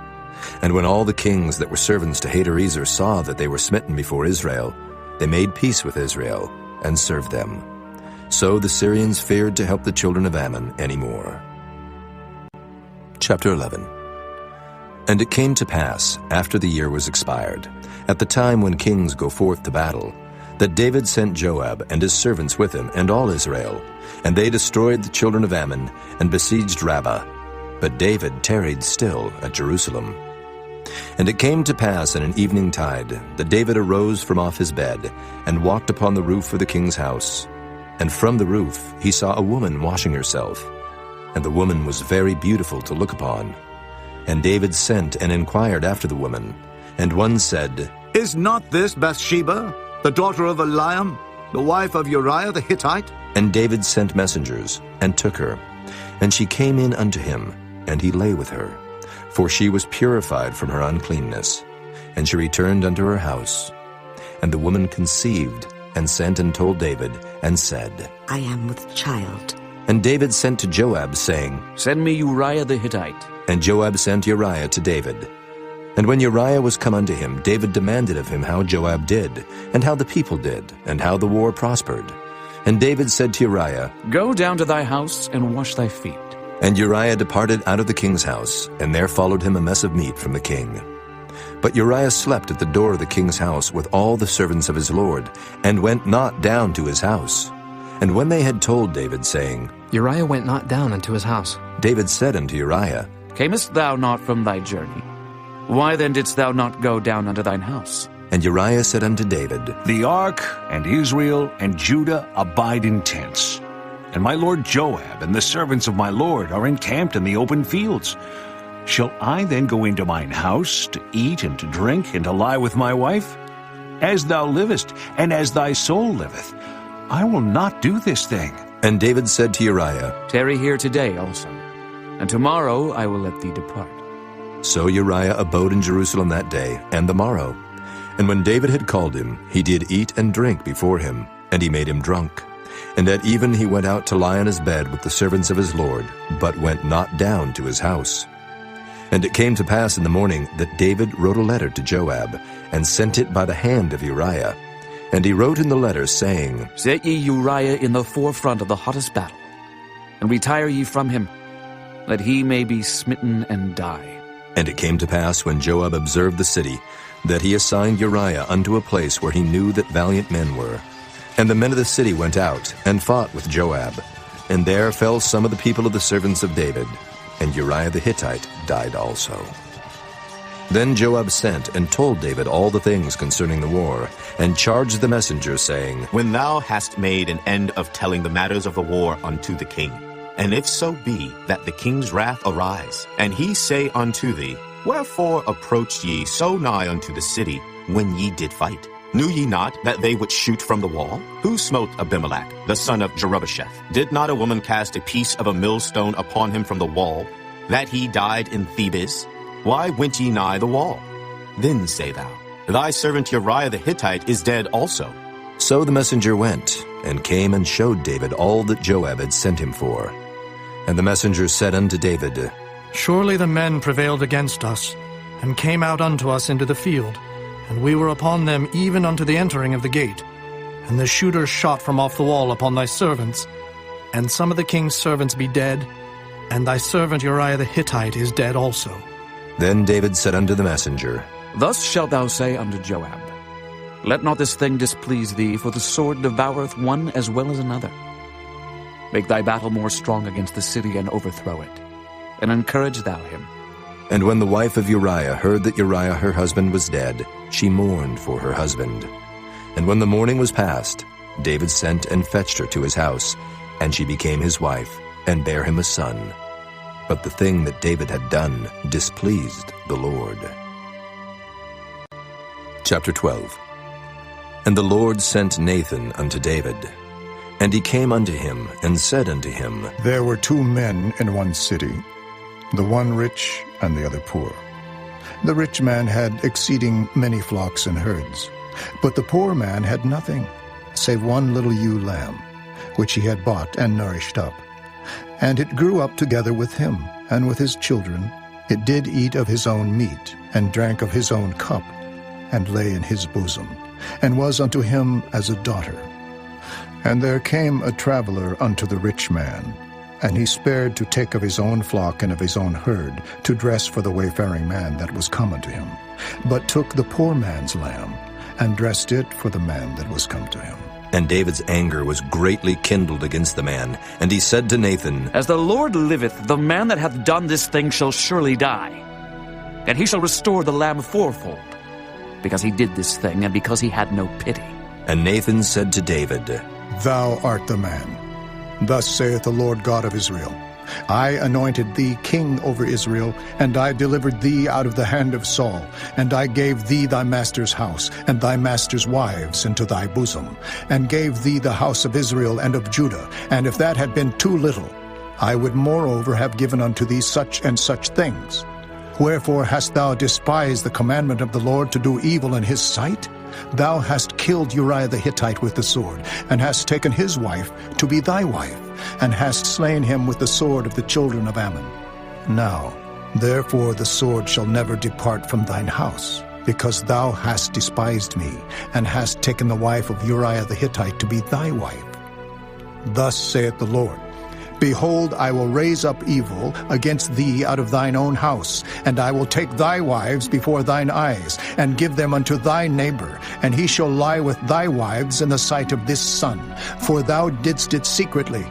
And when all the kings that were servants to Hadarezer saw that they were smitten before Israel, they made peace with Israel, and served them. So the Syrians feared to help the children of Ammon any more. Chapter 11. And it came to pass, after the year was expired, at the time when kings go forth to battle, that David sent Joab and his servants with him and all Israel, and they destroyed the children of Ammon, and besieged Rabbah. But David tarried still at Jerusalem. And it came to pass in an evening tide, that David arose from off his bed, and walked upon the roof of the king's house. And from the roof he saw a woman washing herself, and the woman was very beautiful to look upon. And David sent and inquired after the woman. And one said, Is not this Bathsheba, the daughter of Eliam, the wife of Uriah the Hittite? And David sent messengers, and took her. And she came in unto him, and he lay with her. For she was purified from her uncleanness. And she returned unto her house. And the woman conceived, and sent and told David, and said, I am with child. And David sent to Joab, saying, Send me Uriah the Hittite. And Joab sent Uriah to David. And when Uriah was come unto him, David demanded of him how Joab did, and how the people did, and how the war prospered. And David said to Uriah, Go down to thy house, and wash thy feet. And Uriah departed out of the king's house, and there followed him a mess of meat from the king. But Uriah slept at the door of the king's house with all the servants of his lord, and went not down to his house. And when they had told David, saying, Uriah went not down unto his house, David said unto Uriah, Camest thou not from thy journey? Why then didst thou not go down unto thine house? And Uriah said unto David, The ark and Israel and Judah abide in tents, and my lord Joab and the servants of my lord are encamped in the open fields. Shall I then go into mine house to eat and to drink and to lie with my wife? As thou livest, and as thy soul liveth, I will not do this thing. And David said to Uriah, Tarry here today also, and tomorrow I will let thee depart. So Uriah abode in Jerusalem that day and the morrow. And when David had called him, he did eat and drink before him, and he made him drunk. And at even he went out to lie on his bed with the servants of his lord, but went not down to his house. And it came to pass in the morning that David wrote a letter to Joab, and sent it by the hand of Uriah. And he wrote in the letter, saying, Set ye Uriah in the forefront of the hottest battle, and retire ye from him, that he may be smitten and die. And it came to pass, when Joab observed the city, that he assigned Uriah unto a place where he knew that valiant men were. And the men of the city went out, and fought with Joab. And there fell some of the people of the servants of David, and Uriah the Hittite died also. Then Joab sent and told David all the things concerning the war, and charged the messenger, saying, When thou hast made an end of telling the matters of the war unto the king, and if so be that the king's wrath arise, and he say unto thee, Wherefore approached ye so nigh unto the city, when ye did fight? Knew ye not that they would shoot from the wall? Who smote Abimelech, the son of Jerubbesheth? Did not a woman cast a piece of a millstone upon him from the wall, that he died in Thebes? Why went ye nigh the wall? Then say thou, Thy servant Uriah the Hittite is dead also. So the messenger went, and came and showed David all that Joab had sent him for. And the messenger said unto David, Surely the men prevailed against us, and came out unto us into the field, and we were upon them even unto the entering of the gate. And the shooters shot from off the wall upon thy servants, and some of the king's servants be dead, and thy servant Uriah the Hittite is dead also. Then David said unto the messenger, Thus shalt thou say unto Joab, Let not this thing displease thee, for the sword devoureth one as well as another. Make thy battle more strong against the city, and overthrow it, and encourage thou him. And when the wife of Uriah heard that Uriah her husband was dead, she mourned for her husband. And when the mourning was past, David sent and fetched her to his house, and she became his wife, and bare him a son. But the thing that David had done displeased the Lord. Chapter 12. And the Lord sent Nathan unto David. And he came unto him, and said unto him, There were 2 men in one city, the one rich and the other poor. The rich man had exceeding many flocks and herds, but the poor man had nothing, save one little ewe lamb, which he had bought and nourished up. And it grew up together with him, and with his children. It did eat of his own meat, and drank of his own cup, and lay in his bosom, and was unto him as a daughter. And there came a traveler unto the rich man, and he spared to take of his own flock and of his own herd, to dress for the wayfaring man that was come unto him, but took the poor man's lamb, and dressed it for the man that was come to him. And David's anger was greatly kindled against the man, and he said to Nathan, As the Lord liveth, the man that hath done this thing shall surely die, and he shall restore the lamb fourfold, because he did this thing, and because he had no pity. And Nathan said to David, Thou art the man. Thus saith the Lord God of Israel, I anointed thee king over Israel, and I delivered thee out of the hand of Saul, and I gave thee thy master's house, and thy master's wives into thy bosom, and gave thee the house of Israel and of Judah. And if that had been too little, I would moreover have given unto thee such and such things. Wherefore hast thou despised the commandment of the Lord to do evil in his sight? Thou hast killed Uriah the Hittite with the sword, and hast taken his wife to be thy wife, and hast slain him with the sword of the children of Ammon. Now, therefore the sword shall never depart from thine house, because thou hast despised me, and hast taken the wife of Uriah the Hittite to be thy wife. Thus saith the Lord, Behold, I will raise up evil against thee out of thine own house, and I will take thy wives before thine eyes, and give them unto thy neighbor, and he shall lie with thy wives in the sight of this sun, for thou didst it secretly.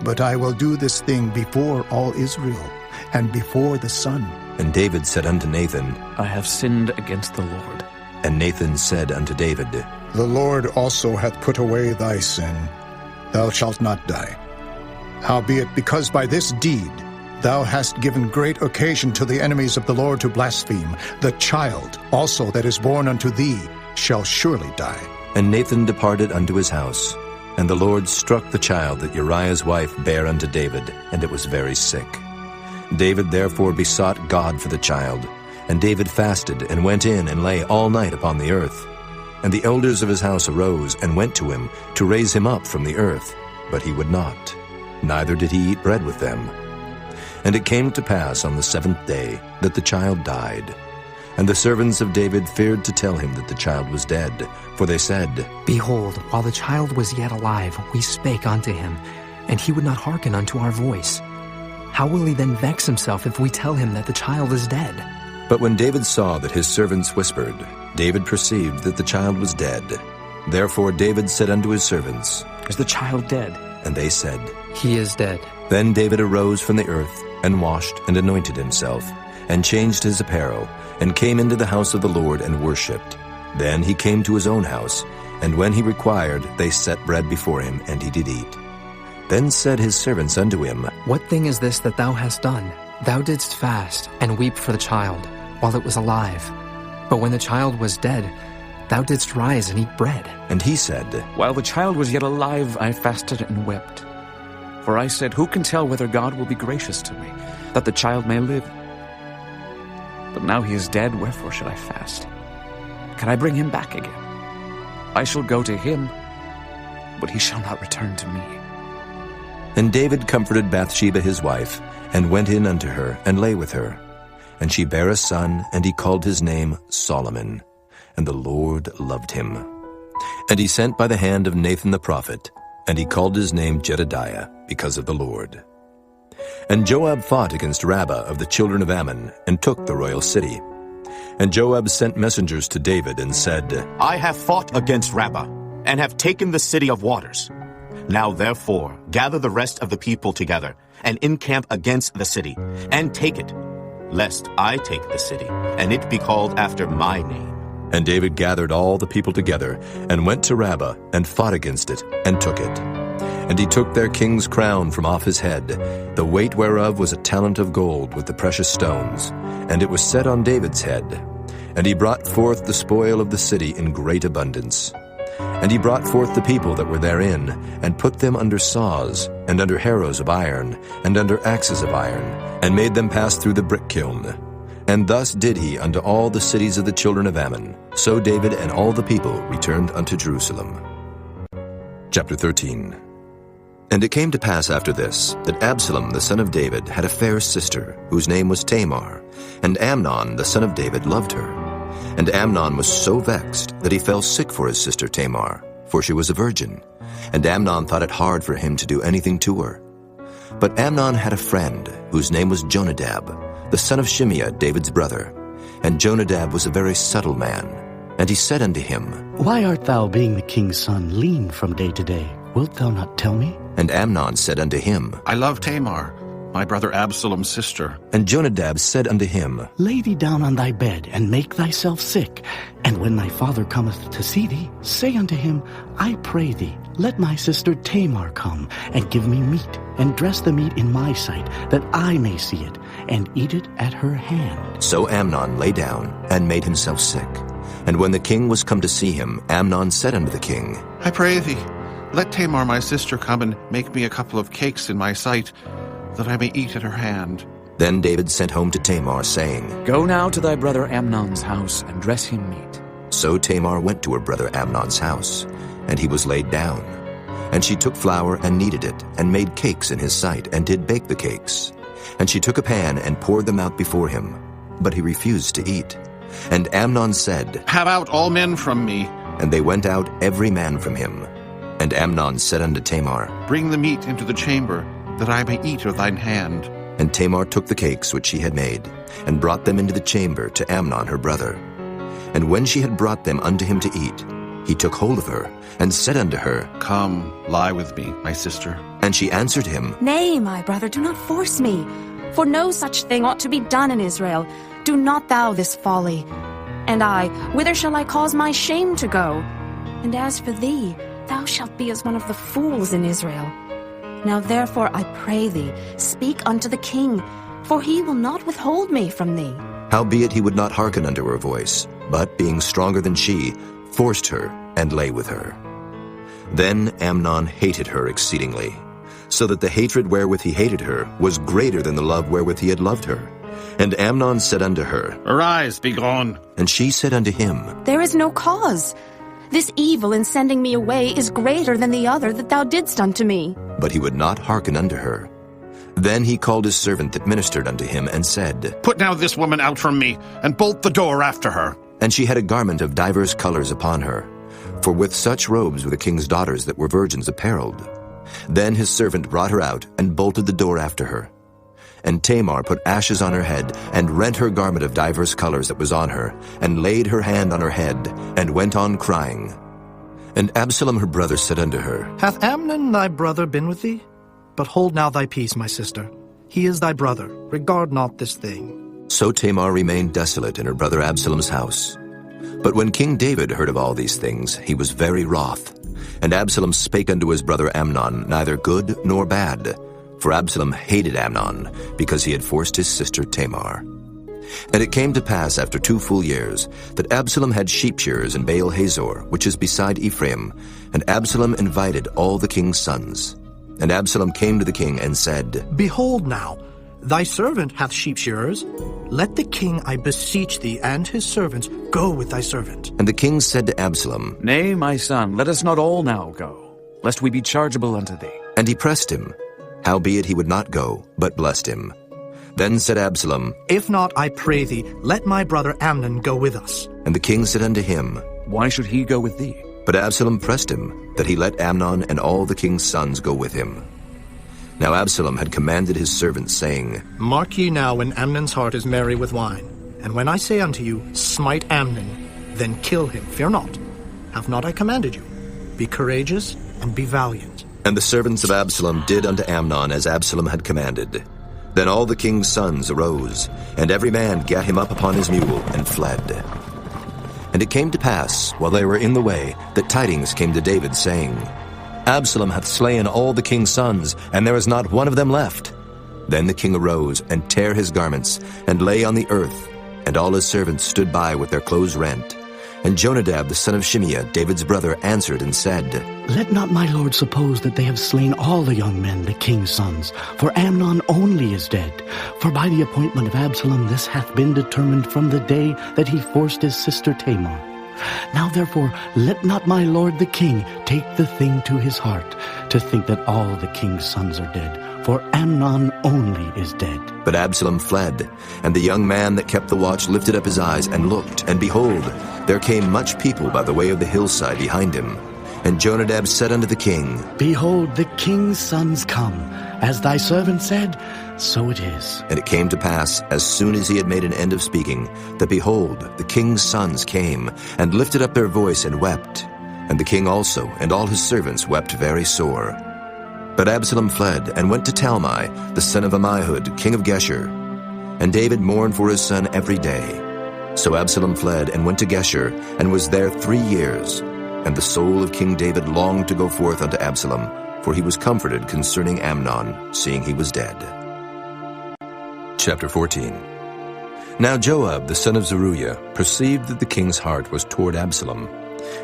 But I will do this thing before all Israel, and before the sun. And David said unto Nathan, I have sinned against the Lord. And Nathan said unto David, The Lord also hath put away thy sin. Thou shalt not die. Howbeit, because by this deed thou hast given great occasion to the enemies of the Lord to blaspheme, the child also that is born unto thee shall surely die. And Nathan departed unto his house. And the Lord struck the child that Uriah's wife bare unto David, and it was very sick. David therefore besought God for the child. And David fasted, and went in and lay all night upon the earth. And the elders of his house arose, and went to him, to raise him up from the earth. But he would not, neither did he eat bread with them. And it came to pass on the 7th day that the child died. And the servants of David feared to tell him that the child was dead, for they said, Behold, while the child was yet alive, we spake unto him, and he would not hearken unto our voice. How will he then vex himself if we tell him that the child is dead? But when David saw that his servants whispered, David perceived that the child was dead. Therefore David said unto his servants, Is the child dead? And they said, He is dead. Then David arose from the earth, and washed and anointed himself, and changed his apparel, and came into the house of the Lord and worshipped. Then he came to his own house, and when he required, they set bread before him, and he did eat. Then said his servants unto him, What thing is this that thou hast done? Thou didst fast, and weep for the child, while it was alive. But when the child was dead, thou didst rise and eat bread. And he said, While the child was yet alive, I fasted and wept. For I said, Who can tell whether God will be gracious to me, that the child may live? But now he is dead, wherefore should I fast? Can I bring him back again? I shall go to him, but he shall not return to me. And David comforted Bathsheba his wife, and went in unto her, and lay with her. And she bare a son, and he called his name Solomon. And the Lord loved him. And he sent by the hand of Nathan the prophet, and he called his name Jedediah, because of the Lord. And Joab fought against Rabbah of the children of Ammon, and took the royal city. And Joab sent messengers to David, and said, I have fought against Rabbah, and have taken the city of waters. Now therefore gather the rest of the people together, and encamp against the city, and take it, lest I take the city, and it be called after my name. And David gathered all the people together, and went to Rabbah, and fought against it, and took it. And he took their king's crown from off his head, the weight whereof was a talent of gold with the precious stones, and it was set on David's head. And he brought forth the spoil of the city in great abundance. And he brought forth the people that were therein, and put them under saws, and under harrows of iron, and under axes of iron, and made them pass through the brick kiln. And thus did he unto all the cities of the children of Ammon. So David and all the people returned unto Jerusalem. Chapter 13. And it came to pass after this, that Absalom the son of David had a fair sister, whose name was Tamar, and Amnon the son of David loved her. And Amnon was so vexed that he fell sick for his sister Tamar, for she was a virgin. And Amnon thought it hard for him to do anything to her. But Amnon had a friend, whose name was Jonadab, the son of Shimeah, David's brother. And Jonadab was a very subtle man. And he said unto him, Why art thou, being the king's son, lean from day to day? Wilt thou not tell me? And Amnon said unto him, I love Tamar, my brother Absalom's sister. And Jonadab said unto him, Lay thee down on thy bed, and make thyself sick. And when thy father cometh to see thee, say unto him, I pray thee, let my sister Tamar come, and give me meat, and dress the meat in my sight, that I may see it, and eat it at her hand. So Amnon lay down, and made himself sick. And when the king was come to see him, Amnon said unto the king, I pray thee, let Tamar my sister come and make me a couple of cakes in my sight, that I may eat at her hand. Then David sent home to Tamar, saying, Go now to thy brother Amnon's house, and dress him meat. So Tamar went to her brother Amnon's house, and he was laid down. And she took flour and kneaded it, and made cakes in his sight, and did bake the cakes. And she took a pan and poured them out before him, but he refused to eat. And Amnon said, Have out all men from me. And they went out every man from him. And Amnon said unto Tamar, Bring the meat into the chamber, that I may eat of thine hand. And Tamar took the cakes which she had made, and brought them into the chamber to Amnon her brother. And when she had brought them unto him to eat, he took hold of her, and said unto her, Come, lie with me, my sister. And she answered him, Nay, my brother, do not force me, for no such thing ought to be done in Israel. Do not thou this folly. And I, whither shall I cause my shame to go? And as for thee, thou shalt be as one of the fools in Israel. Now therefore I pray thee, speak unto the king, for he will not withhold me from thee. Howbeit he would not hearken unto her voice, but being stronger than she, forced her, and lay with her. Then Amnon hated her exceedingly, so that the hatred wherewith he hated her was greater than the love wherewith he had loved her. And Amnon said unto her, Arise, be gone. And she said unto him, There is no cause. This evil in sending me away is greater than the other that thou didst unto me. But he would not hearken unto her. Then he called his servant that ministered unto him, and said, Put now this woman out from me, and bolt the door after her. And she had a garment of divers colors upon her, for with such robes were the king's daughters that were virgins apparelled. Then his servant brought her out, and bolted the door after her. And Tamar put ashes on her head, and rent her garment of divers colors that was on her, and laid her hand on her head, and went on crying. And Absalom her brother said unto her, Hath Amnon thy brother been with thee? But hold now thy peace, my sister. He is thy brother. Regard not this thing. So Tamar remained desolate in her brother Absalom's house. But when King David heard of all these things, he was very wroth. And Absalom spake unto his brother Amnon neither good nor bad. For Absalom hated Amnon, because he had forced his sister Tamar. And it came to pass after 2 full years, that Absalom had sheep shearers in Baal Hazor, which is beside Ephraim, and Absalom invited all the king's sons. And Absalom came to the king and said, Behold now, thy servant hath sheep shearers. Let the king, I beseech thee, and his servants go with thy servant. And the king said to Absalom, Nay, my son, let us not all now go, lest we be chargeable unto thee. And he pressed him. Howbeit he would not go, but blessed him. Then said Absalom, If not, I pray thee, let my brother Amnon go with us. And the king said unto him, Why should he go with thee? But Absalom pressed him, that he let Amnon and all the king's sons go with him. Now Absalom had commanded his servants, saying, Mark ye now when Amnon's heart is merry with wine. And when I say unto you, Smite Amnon, then kill him, fear not. Have not I commanded you? Be courageous and be valiant. And the servants of Absalom did unto Amnon as Absalom had commanded. Then all the king's sons arose, and every man gat him up upon his mule, and fled. And it came to pass, while they were in the way, that tidings came to David, saying, Absalom hath slain all the king's sons, and there is not one of them left. Then the king arose, and tare his garments, and lay on the earth, and all his servants stood by with their clothes rent. And Jonadab the son of Shimeah, David's brother, answered and said, Let not my lord suppose that they have slain all the young men, the king's sons, for Amnon only is dead. For by the appointment of Absalom this hath been determined from the day that he forced his sister Tamar. Now therefore let not my lord the king take the thing to his heart, to think that all the king's sons are dead, for Amnon only is dead. But Absalom fled, and the young man that kept the watch lifted up his eyes and looked, and behold, there came much people by the way of the hillside behind him. And Jonadab said unto the king, Behold, the king's sons come. As thy servant said, so it is. And it came to pass, as soon as he had made an end of speaking, that behold, the king's sons came, and lifted up their voice and wept. And the king also, and all his servants, wept very sore. But Absalom fled and went to Talmai, the son of Ammihud, king of Geshur. And David mourned for his son every day. So Absalom fled and went to Geshur, and was there 3 years. And the soul of King David longed to go forth unto Absalom, for he was comforted concerning Amnon, seeing he was dead. Chapter 14. Now Joab, the son of Zeruiah, perceived that the king's heart was toward Absalom.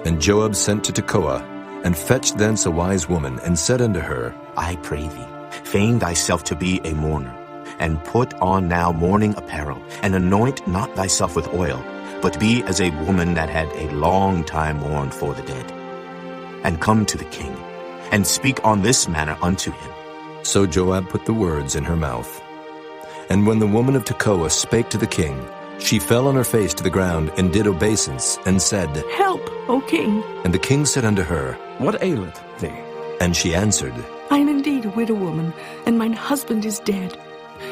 And Joab sent to Tekoa, and fetched thence a wise woman, and said unto her, I pray thee, feign thyself to be a mourner, and put on now mourning apparel, and anoint not thyself with oil, but be as a woman that had a long time mourned for the dead. And come to the king, and speak on this manner unto him. So Joab put the words in her mouth. And when the woman of Tekoa spake to the king, she fell on her face to the ground, and did obeisance, and said, Help, O king. And the king said unto her, What aileth thee? And she answered, I am indeed a widow woman, and mine husband is dead.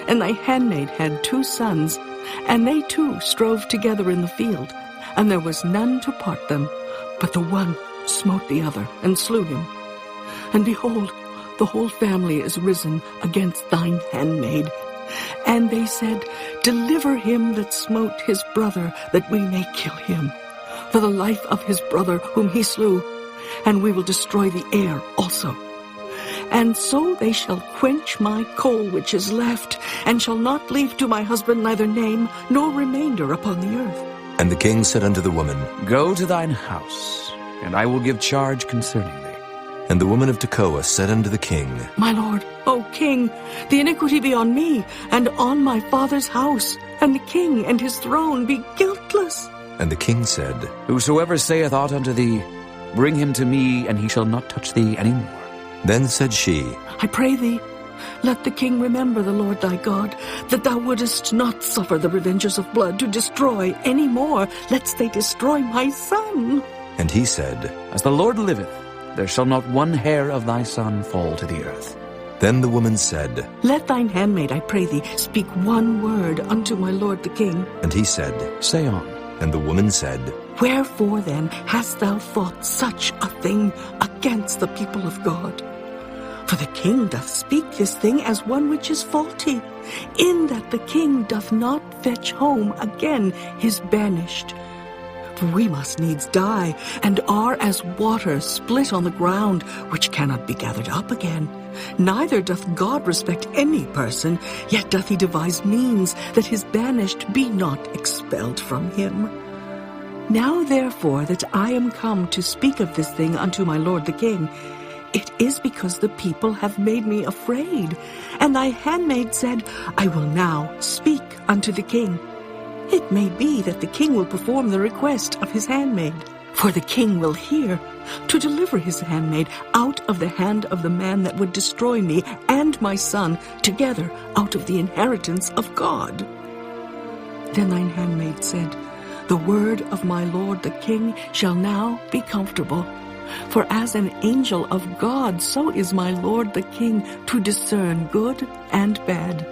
And thy handmaid had 2 sons, and they too strove together in the field, and there was none to part them, but the one smote the other, and slew him. And behold, the whole family is risen against thine handmaid. And they said, Deliver him that smote his brother, that we may kill him, for the life of his brother whom he slew, and we will destroy the heir also. And so they shall quench my coal which is left, and shall not leave to my husband neither name nor remainder upon the earth. And the king said unto the woman, Go to thine house, and I will give charge concerning thee. And the woman of Tekoa said unto the king, My lord, O king, the iniquity be on me, and on my father's house, and the king and his throne be guiltless. And the king said, Whosoever saith aught unto thee, bring him to me, and he shall not touch thee any more. Then said she, I pray thee, let the king remember the Lord thy God, that thou wouldest not suffer the revengers of blood to destroy any more, lest they destroy my son. And he said, As the Lord liveth, there shall not one hair of thy son fall to the earth. Then the woman said, Let thine handmaid, I pray thee, speak one word unto my lord the king. And he said, Say on. And the woman said, Wherefore then hast thou thought such a thing against the people of God? For the king doth speak this thing as one which is faulty, in that the king doth not fetch home again his banished. For we must needs die, and are as water split on the ground, which cannot be gathered up again. Neither doth God respect any person, yet doth he devise means that his banished be not expelled from him. Now therefore that I am come to speak of this thing unto my lord the king, it is because the people have made me afraid. And thy handmaid said, I will now speak unto the king. It may be that the king will perform the request of his handmaid. For the king will hear, to deliver his handmaid out of the hand of the man that would destroy me and my son together out of the inheritance of God. Then thine handmaid said, The word of my lord the king shall now be comfortable. For as an angel of God, so is my lord the king to discern good and bad.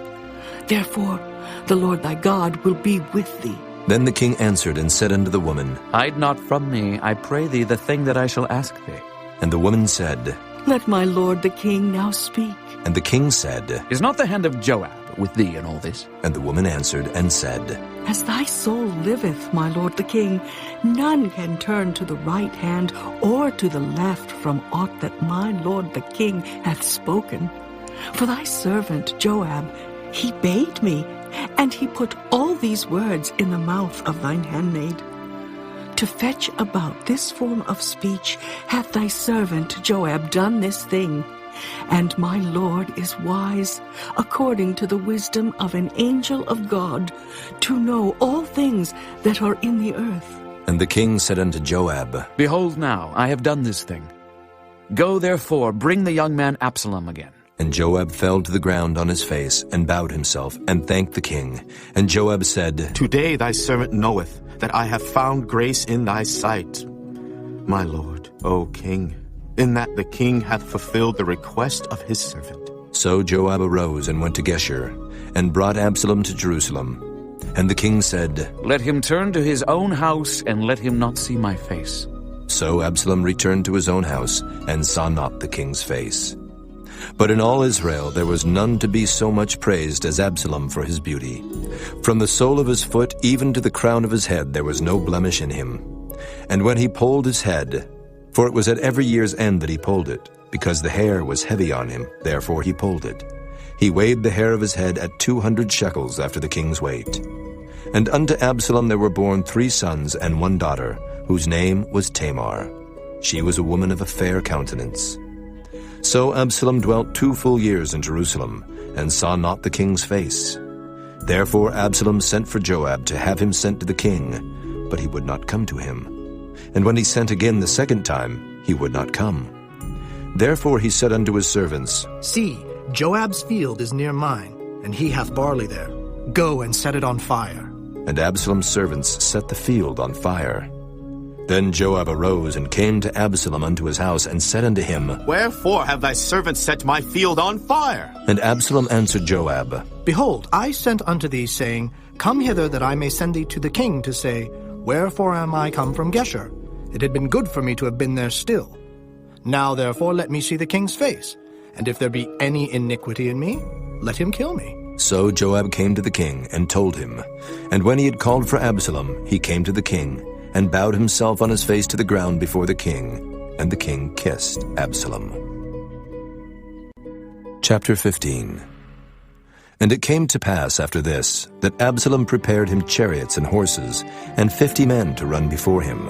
Therefore, the Lord thy God will be with thee. Then the king answered and said unto the woman, Hide not from me, I pray thee, the thing that I shall ask thee. And the woman said, Let my lord the king now speak. And the king said, Is not the hand of Joab with thee in all this? And the woman answered and said, As thy soul liveth, my lord the king, none can turn to the right hand or to the left from aught that my lord the king hath spoken. For thy servant Joab, he bade me, and he put all these words in the mouth of thine handmaid. To fetch about this form of speech hath thy servant Joab done this thing. And my lord is wise, according to the wisdom of an angel of God, to know all things that are in the earth. And the king said unto Joab, Behold now, I have done this thing. Go therefore, bring the young man Absalom again. And Joab fell to the ground on his face, and bowed himself, and thanked the king. And Joab said, Today thy servant knoweth that I have found grace in thy sight, my lord, O king, in that the king hath fulfilled the request of his servant. So Joab arose and went to Geshur, and brought Absalom to Jerusalem. And the king said, Let him turn to his own house, and let him not see my face. So Absalom returned to his own house, and saw not the king's face. But in all Israel there was none to be so much praised as Absalom for his beauty. From the sole of his foot even to the crown of his head there was no blemish in him. And when he polled his head, for it was at every year's end that he polled it, because the hair was heavy on him, therefore he polled it. He weighed the hair of his head at 200 shekels after the king's weight. And unto Absalom there were born 3 sons and 1 daughter, whose name was Tamar. She was a woman of a fair countenance. So Absalom dwelt 2 full years in Jerusalem, and saw not the king's face. Therefore Absalom sent for Joab to have him sent to the king, but he would not come to him. And when he sent again the 2nd time, he would not come. Therefore he said unto his servants, See, Joab's field is near mine, and he hath barley there. Go and set it on fire. And Absalom's servants set the field on fire. Then Joab arose and came to Absalom unto his house, and said unto him, Wherefore have thy servants set my field on fire? And Absalom answered Joab, Behold, I sent unto thee, saying, Come hither, that I may send thee to the king, to say, Wherefore am I come from Geshur? It had been good for me to have been there still. Now therefore let me see the king's face, and if there be any iniquity in me, let him kill me. So Joab came to the king, and told him. And when he had called for Absalom, he came to the king, and bowed himself on his face to the ground before the king, and the king kissed Absalom. Chapter 15. And it came to pass after this, that Absalom prepared him chariots and horses, and 50 men to run before him.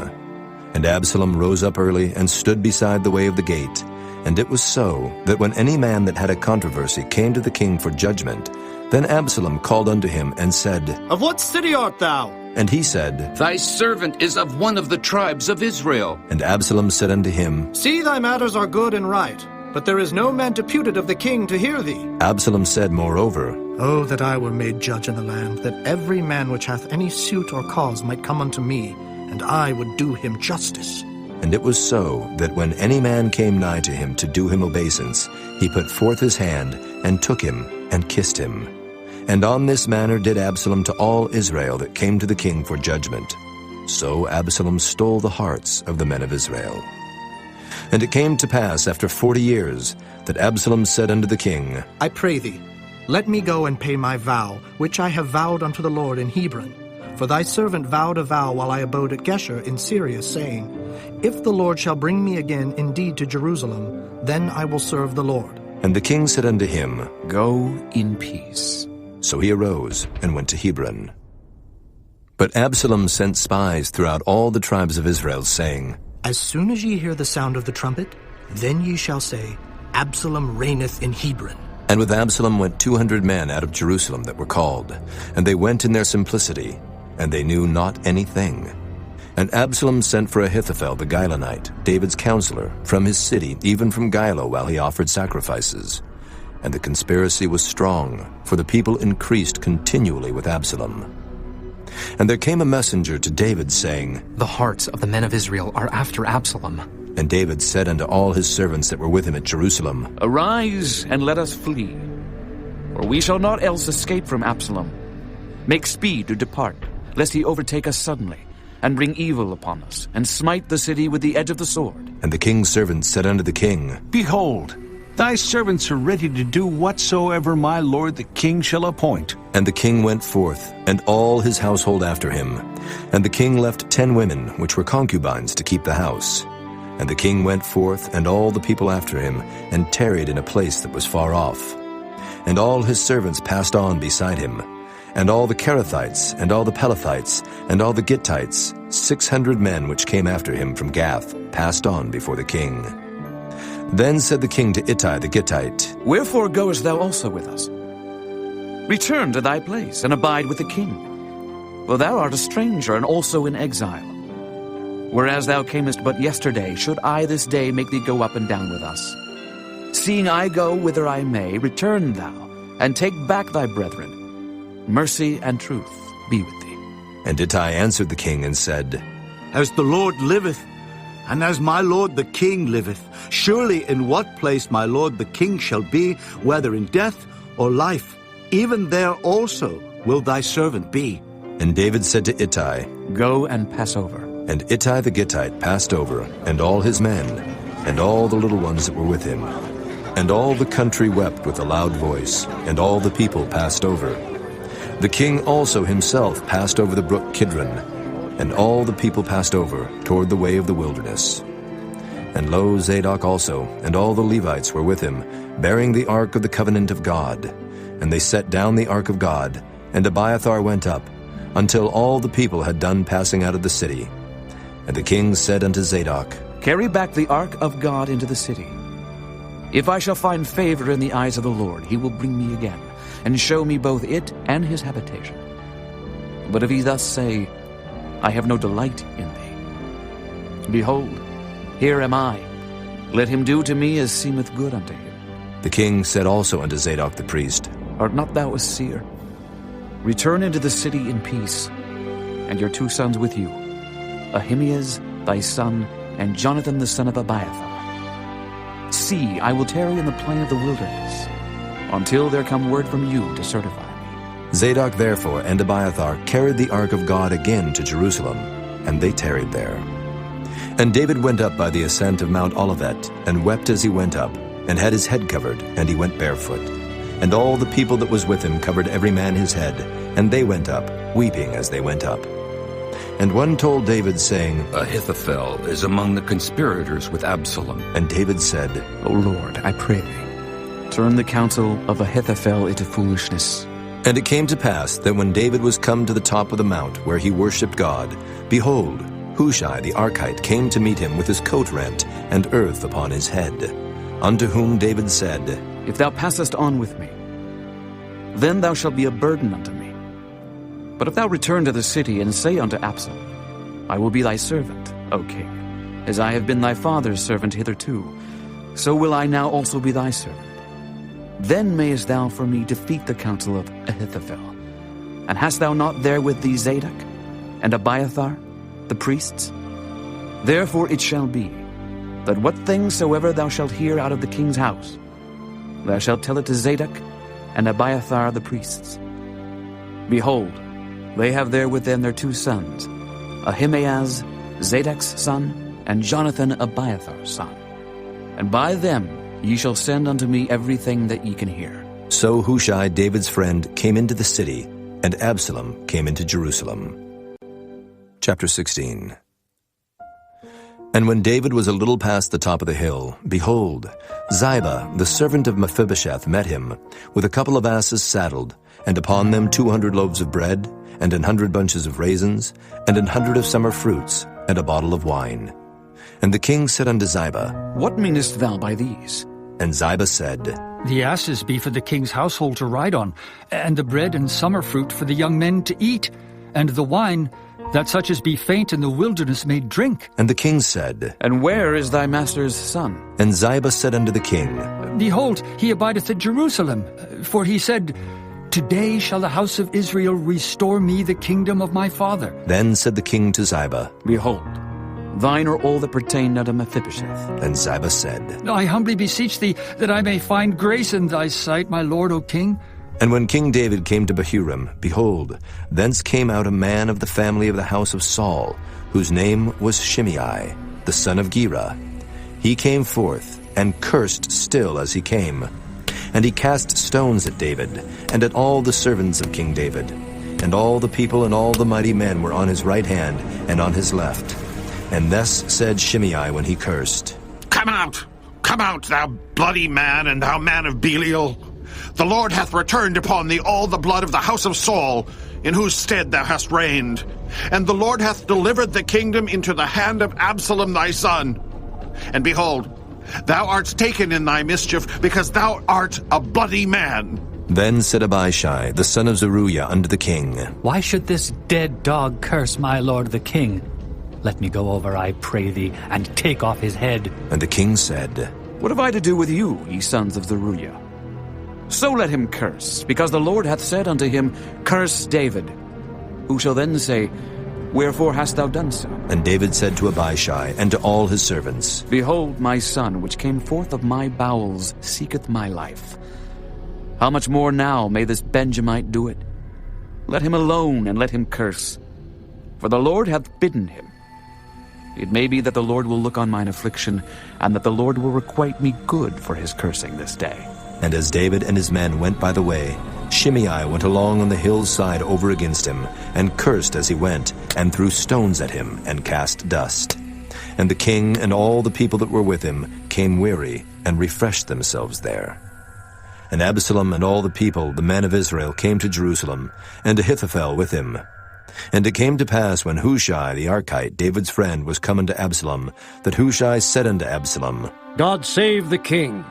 And Absalom rose up early, and stood beside the way of the gate. And it was so, that when any man that had a controversy came to the king for judgment, then Absalom called unto him, and said, Of what city art thou? And he said, Thy servant is of one of the tribes of Israel. And Absalom said unto him, See, thy matters are good and right, but there is no man deputed of the king to hear thee. Absalom said moreover, Oh, that I were made judge in the land, that every man which hath any suit or cause might come unto me, and I would do him justice. And it was so, that when any man came nigh to him to do him obeisance, he put forth his hand, and took him, and kissed him. And on this manner did Absalom to all Israel that came to the king for judgment. So Absalom stole the hearts of the men of Israel. And it came to pass after 40 years, that Absalom said unto the king, I pray thee, let me go and pay my vow, which I have vowed unto the Lord in Hebron. For thy servant vowed a vow while I abode at Geshur in Syria, saying, If the Lord shall bring me again indeed to Jerusalem, then I will serve the Lord. And the king said unto him, Go in peace. So he arose and went to Hebron. But Absalom sent spies throughout all the tribes of Israel, saying, As soon as ye hear the sound of the trumpet, then ye shall say, Absalom reigneth in Hebron. And with Absalom went 200 men out of Jerusalem that were called, and they went in their simplicity, and they knew not anything. And Absalom sent for Ahithophel the Gilonite, David's counselor, from his city, even from Gilo, while he offered sacrifices. And the conspiracy was strong, for the people increased continually with Absalom. And there came a messenger to David, saying, The hearts of the men of Israel are after Absalom. And David said unto all his servants that were with him at Jerusalem, Arise, and let us flee, for we shall not else escape from Absalom. Make speed to depart, lest he overtake us suddenly, and bring evil upon us, and smite the city with the edge of the sword. And the king's servants said unto the king, Behold, thy servants are ready to do whatsoever my lord the king shall appoint. And the king went forth, and all his household after him. And the king left 10 women, which were concubines, to keep the house. And the king went forth, and all the people after him, and tarried in a place that was far off. And all his servants passed on beside him. And all the Kerethites, and all the Pelethites, and all the Gittites, 600 men which came after him from Gath, passed on before the king. Then said the king to Ittai the Gittite, Wherefore goest thou also with us? Return to thy place, and abide with the king. For thou art a stranger, and also in exile. Whereas thou camest but yesterday, should I this day make thee go up and down with us? Seeing I go whither I may, return thou, and take back thy brethren. Mercy and truth be with thee. And Ittai answered the king and said, As the Lord liveth, and as my lord the king liveth, surely in what place my lord the king shall be, whether in death or life, even there also will thy servant be. And David said to Ittai, Go and pass over. And Ittai the Gittite passed over, and all his men, and all the little ones that were with him. And all the country wept with a loud voice, and all the people passed over. The king also himself passed over the brook Kidron, and all the people passed over toward the way of the wilderness. And lo, Zadok also, and all the Levites were with him, bearing the ark of the covenant of God. And they set down the ark of God, and Abiathar went up, until all the people had done passing out of the city. And the king said unto Zadok, Carry back the ark of God into the city. If I shall find favor in the eyes of the Lord, he will bring me again, and show me both it and his habitation. But if he thus say, I have no delight in thee, behold, here am I. Let him do to me as seemeth good unto him. The king said also unto Zadok the priest, Art not thou a seer? Return into the city in peace, and your 2 sons with you, Ahimaaz thy son, and Jonathan the son of Abiathar. See, I will tarry in the plain of the wilderness, until there come word from you to certify me. Zadok therefore and Abiathar carried the ark of God again to Jerusalem, and they tarried there. And David went up by the ascent of Mount Olivet, and wept as he went up, and had his head covered, and he went barefoot. And all the people that was with him covered every man his head, and they went up, weeping as they went up. And one told David, saying, Ahithophel is among the conspirators with Absalom. And David said, O Lord, I pray thee, turn the counsel of Ahithophel into foolishness. And it came to pass that when David was come to the top of the mount where he worshipped God, behold, Hushai the Archite came to meet him with his coat rent and earth upon his head. Unto whom David said, If thou passest on with me, then thou shalt be a burden unto me. But if thou return to the city and say unto Absalom, I will be thy servant, O king, as I have been thy father's servant hitherto, so will I now also be thy servant. Then mayest thou for me defeat the counsel of Ahithophel. And hast thou not there with thee Zadok and Abiathar, the priests? Therefore it shall be, that what things soever thou shalt hear out of the king's house, thou shalt tell it to Zadok and Abiathar the priests. Behold, they have there with them their 2 sons, Ahimaaz, Zadok's son, and Jonathan, Abiathar's son. And by them ye shall send unto me everything that ye can hear. So Hushai, David's friend, came into the city, and Absalom came into Jerusalem. Chapter 16. And when David was a little past the top of the hill, behold, Ziba, the servant of Mephibosheth, met him, with a couple of asses saddled, and upon them 200 loaves of bread, and 100 bunches of raisins, and 100 of summer fruits, and a bottle of wine. And the king said unto Ziba, What meanest thou by these? And Ziba said, The asses be for the king's household to ride on, and the bread and summer fruit for the young men to eat, and the wine, that such as be faint in the wilderness may drink. And the king said, And where is thy master's son? And Ziba said unto the king, Behold, he abideth at Jerusalem, for he said, Today shall the house of Israel restore me the kingdom of my father. Then said the king to Ziba, Behold, thine are all that pertain unto Mephibosheth. And Ziba said, I humbly beseech thee that I may find grace in thy sight, my lord, O king. And when King David came to Bahurim, behold, thence came out a man of the family of the house of Saul, whose name was Shimei, the son of Gera. He came forth, and cursed still as he came. And he cast stones at David, and at all the servants of King David. And all the people and all the mighty men were on his right hand and on his left. And thus said Shimei when he cursed, Come out, thou bloody man, and thou man of Belial. The Lord hath returned upon thee all the blood of the house of Saul, in whose stead thou hast reigned. And the Lord hath delivered the kingdom into the hand of Absalom thy son. And behold, thou art taken in thy mischief, because thou art a bloody man. Then said Abishai, the son of Zeruiah, unto the king, Why should this dead dog curse my lord the king? Let me go over, I pray thee, and take off his head. And the king said, What have I to do with you, ye sons of Zeruiah? So let him curse, because the Lord hath said unto him, Curse David. Who shall then say, Wherefore hast thou done so? And David said to Abishai and to all his servants, Behold, my son, which came forth of my bowels, seeketh my life. How much more now may this Benjamite do it? Let him alone, and let him curse. For the Lord hath bidden him. It may be that the Lord will look on mine affliction, and that the Lord will requite me good for his cursing this day. And as David and his men went by the way, Shimei went along on the hillside over against him, and cursed as he went, and threw stones at him, and cast dust. And the king and all the people that were with him came weary, and refreshed themselves there. And Absalom and all the people, the men of Israel, came to Jerusalem, and Ahithophel with him. And it came to pass, when Hushai the Archite, David's friend, was come unto Absalom, that Hushai said unto Absalom, God save the king!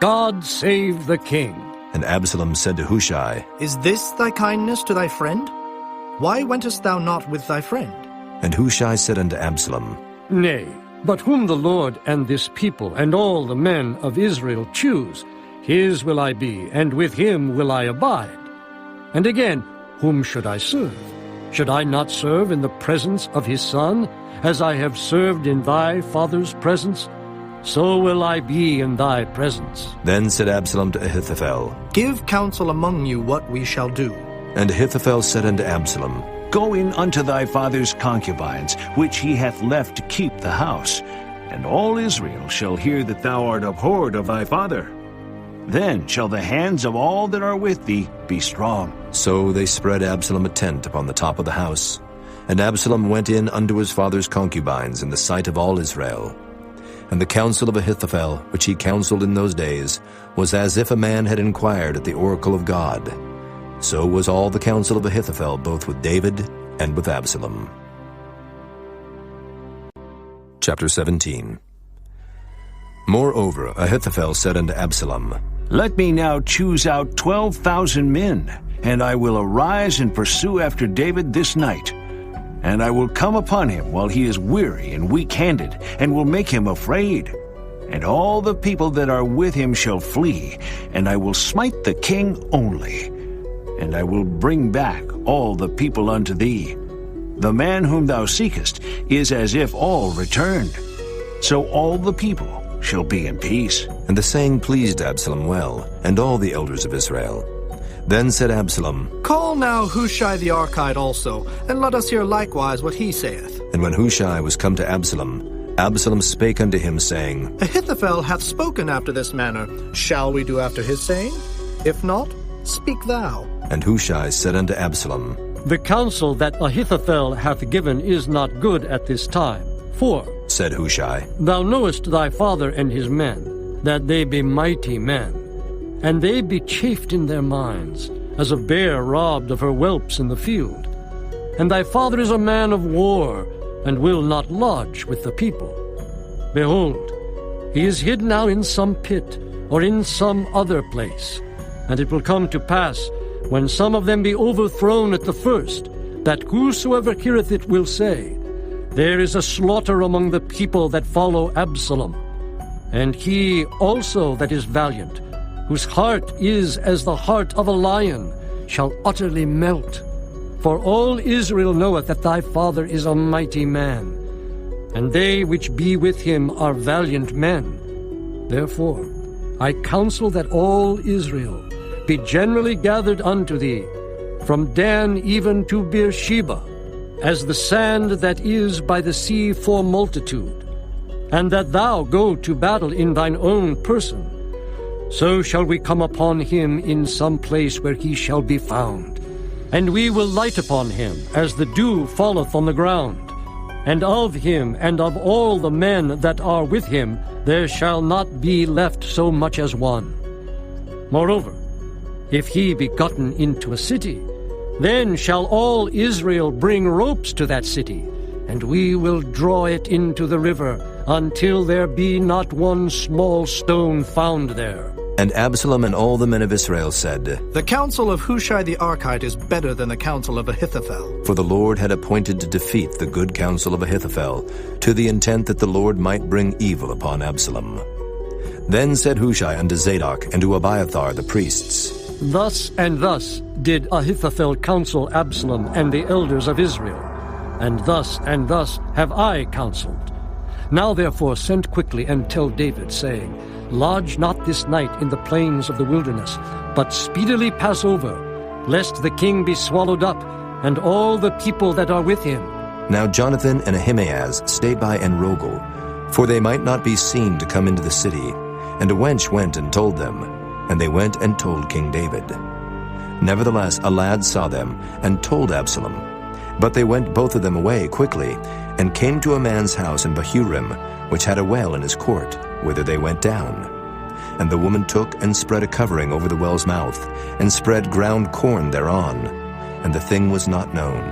God save the king! And Absalom said to Hushai, Is this thy kindness to thy friend? Why wentest thou not with thy friend? And Hushai said unto Absalom, Nay, but whom the Lord and this people and all the men of Israel choose, his will I be, and with him will I abide. And again, whom should I serve? Should I not serve in the presence of his son, as I have served in thy father's presence? So will I be in thy presence. Then said Absalom to Ahithophel, Give counsel among you what we shall do. And Ahithophel said unto Absalom, Go in unto thy father's concubines, which he hath left to keep the house, and all Israel shall hear that thou art abhorred of thy father. Then shall the hands of all that are with thee be strong. So they spread Absalom a tent upon the top of the house. And Absalom went in unto his father's concubines in the sight of all Israel. And the counsel of Ahithophel, which he counseled in those days, was as if a man had inquired at the oracle of God. So was all the counsel of Ahithophel, both with David and with Absalom. Chapter 17. Moreover, Ahithophel said unto Absalom, Let me now choose out 12,000 men, and I will arise and pursue after David this night. And I will come upon him while he is weary and weak-handed, and will make him afraid. And all the people that are with him shall flee, and I will smite the king only. And I will bring back all the people unto thee. The man whom thou seekest is as if all returned. So all the people shall be in peace. And the saying pleased Absalom well, and all the elders of Israel. Then said Absalom, Call now Hushai the Archite also, and let us hear likewise what he saith. And when Hushai was come to Absalom, Absalom spake unto him, saying, Ahithophel hath spoken after this manner. Shall we do after his saying? If not, speak thou. And Hushai said unto Absalom, The counsel that Ahithophel hath given is not good at this time. For, said Hushai, Thou knowest thy father and his men, that they be mighty men, and they be chafed in their minds, as a bear robbed of her whelps in the field. And thy father is a man of war, and will not lodge with the people. Behold, he is hid now in some pit, or in some other place. And it will come to pass, when some of them be overthrown at the first, that whosoever heareth it will say, There is a slaughter among the people that follow Absalom. And he also that is valiant, whose heart is as the heart of a lion, shall utterly melt. For all Israel knoweth that thy father is a mighty man, and they which be with him are valiant men. Therefore I counsel that all Israel be generally gathered unto thee, from Dan even to Beersheba, as the sand that is by the sea for multitude, and that thou go to battle in thine own person. So shall we come upon him in some place where he shall be found. And we will light upon him, as the dew falleth on the ground. And of him and of all the men that are with him there shall not be left so much as one. Moreover, if he be gotten into a city, then shall all Israel bring ropes to that city, and we will draw it into the river, until there be not one small stone found there. And Absalom and all the men of Israel said, The counsel of Hushai the Archite is better than the counsel of Ahithophel. For the Lord had appointed to defeat the good counsel of Ahithophel, to the intent that the Lord might bring evil upon Absalom. Then said Hushai unto Zadok and to Abiathar the priests, Thus and thus did Ahithophel counsel Absalom and the elders of Israel, and thus have I counseled. Now therefore send quickly and tell David, saying, Lodge not this night in the plains of the wilderness, but speedily pass over, lest the king be swallowed up, and all the people that are with him. Now Jonathan and Ahimaaz stayed by Enrogel, for they might not be seen to come into the city. And a wench went and told them, and they went and told King David. Nevertheless, a lad saw them, and told Absalom. But they went both of them away quickly, and came to a man's house in Bahurim, which had a well in his court, whither they went down. And the woman took and spread a covering over the well's mouth, and spread ground corn thereon, and the thing was not known.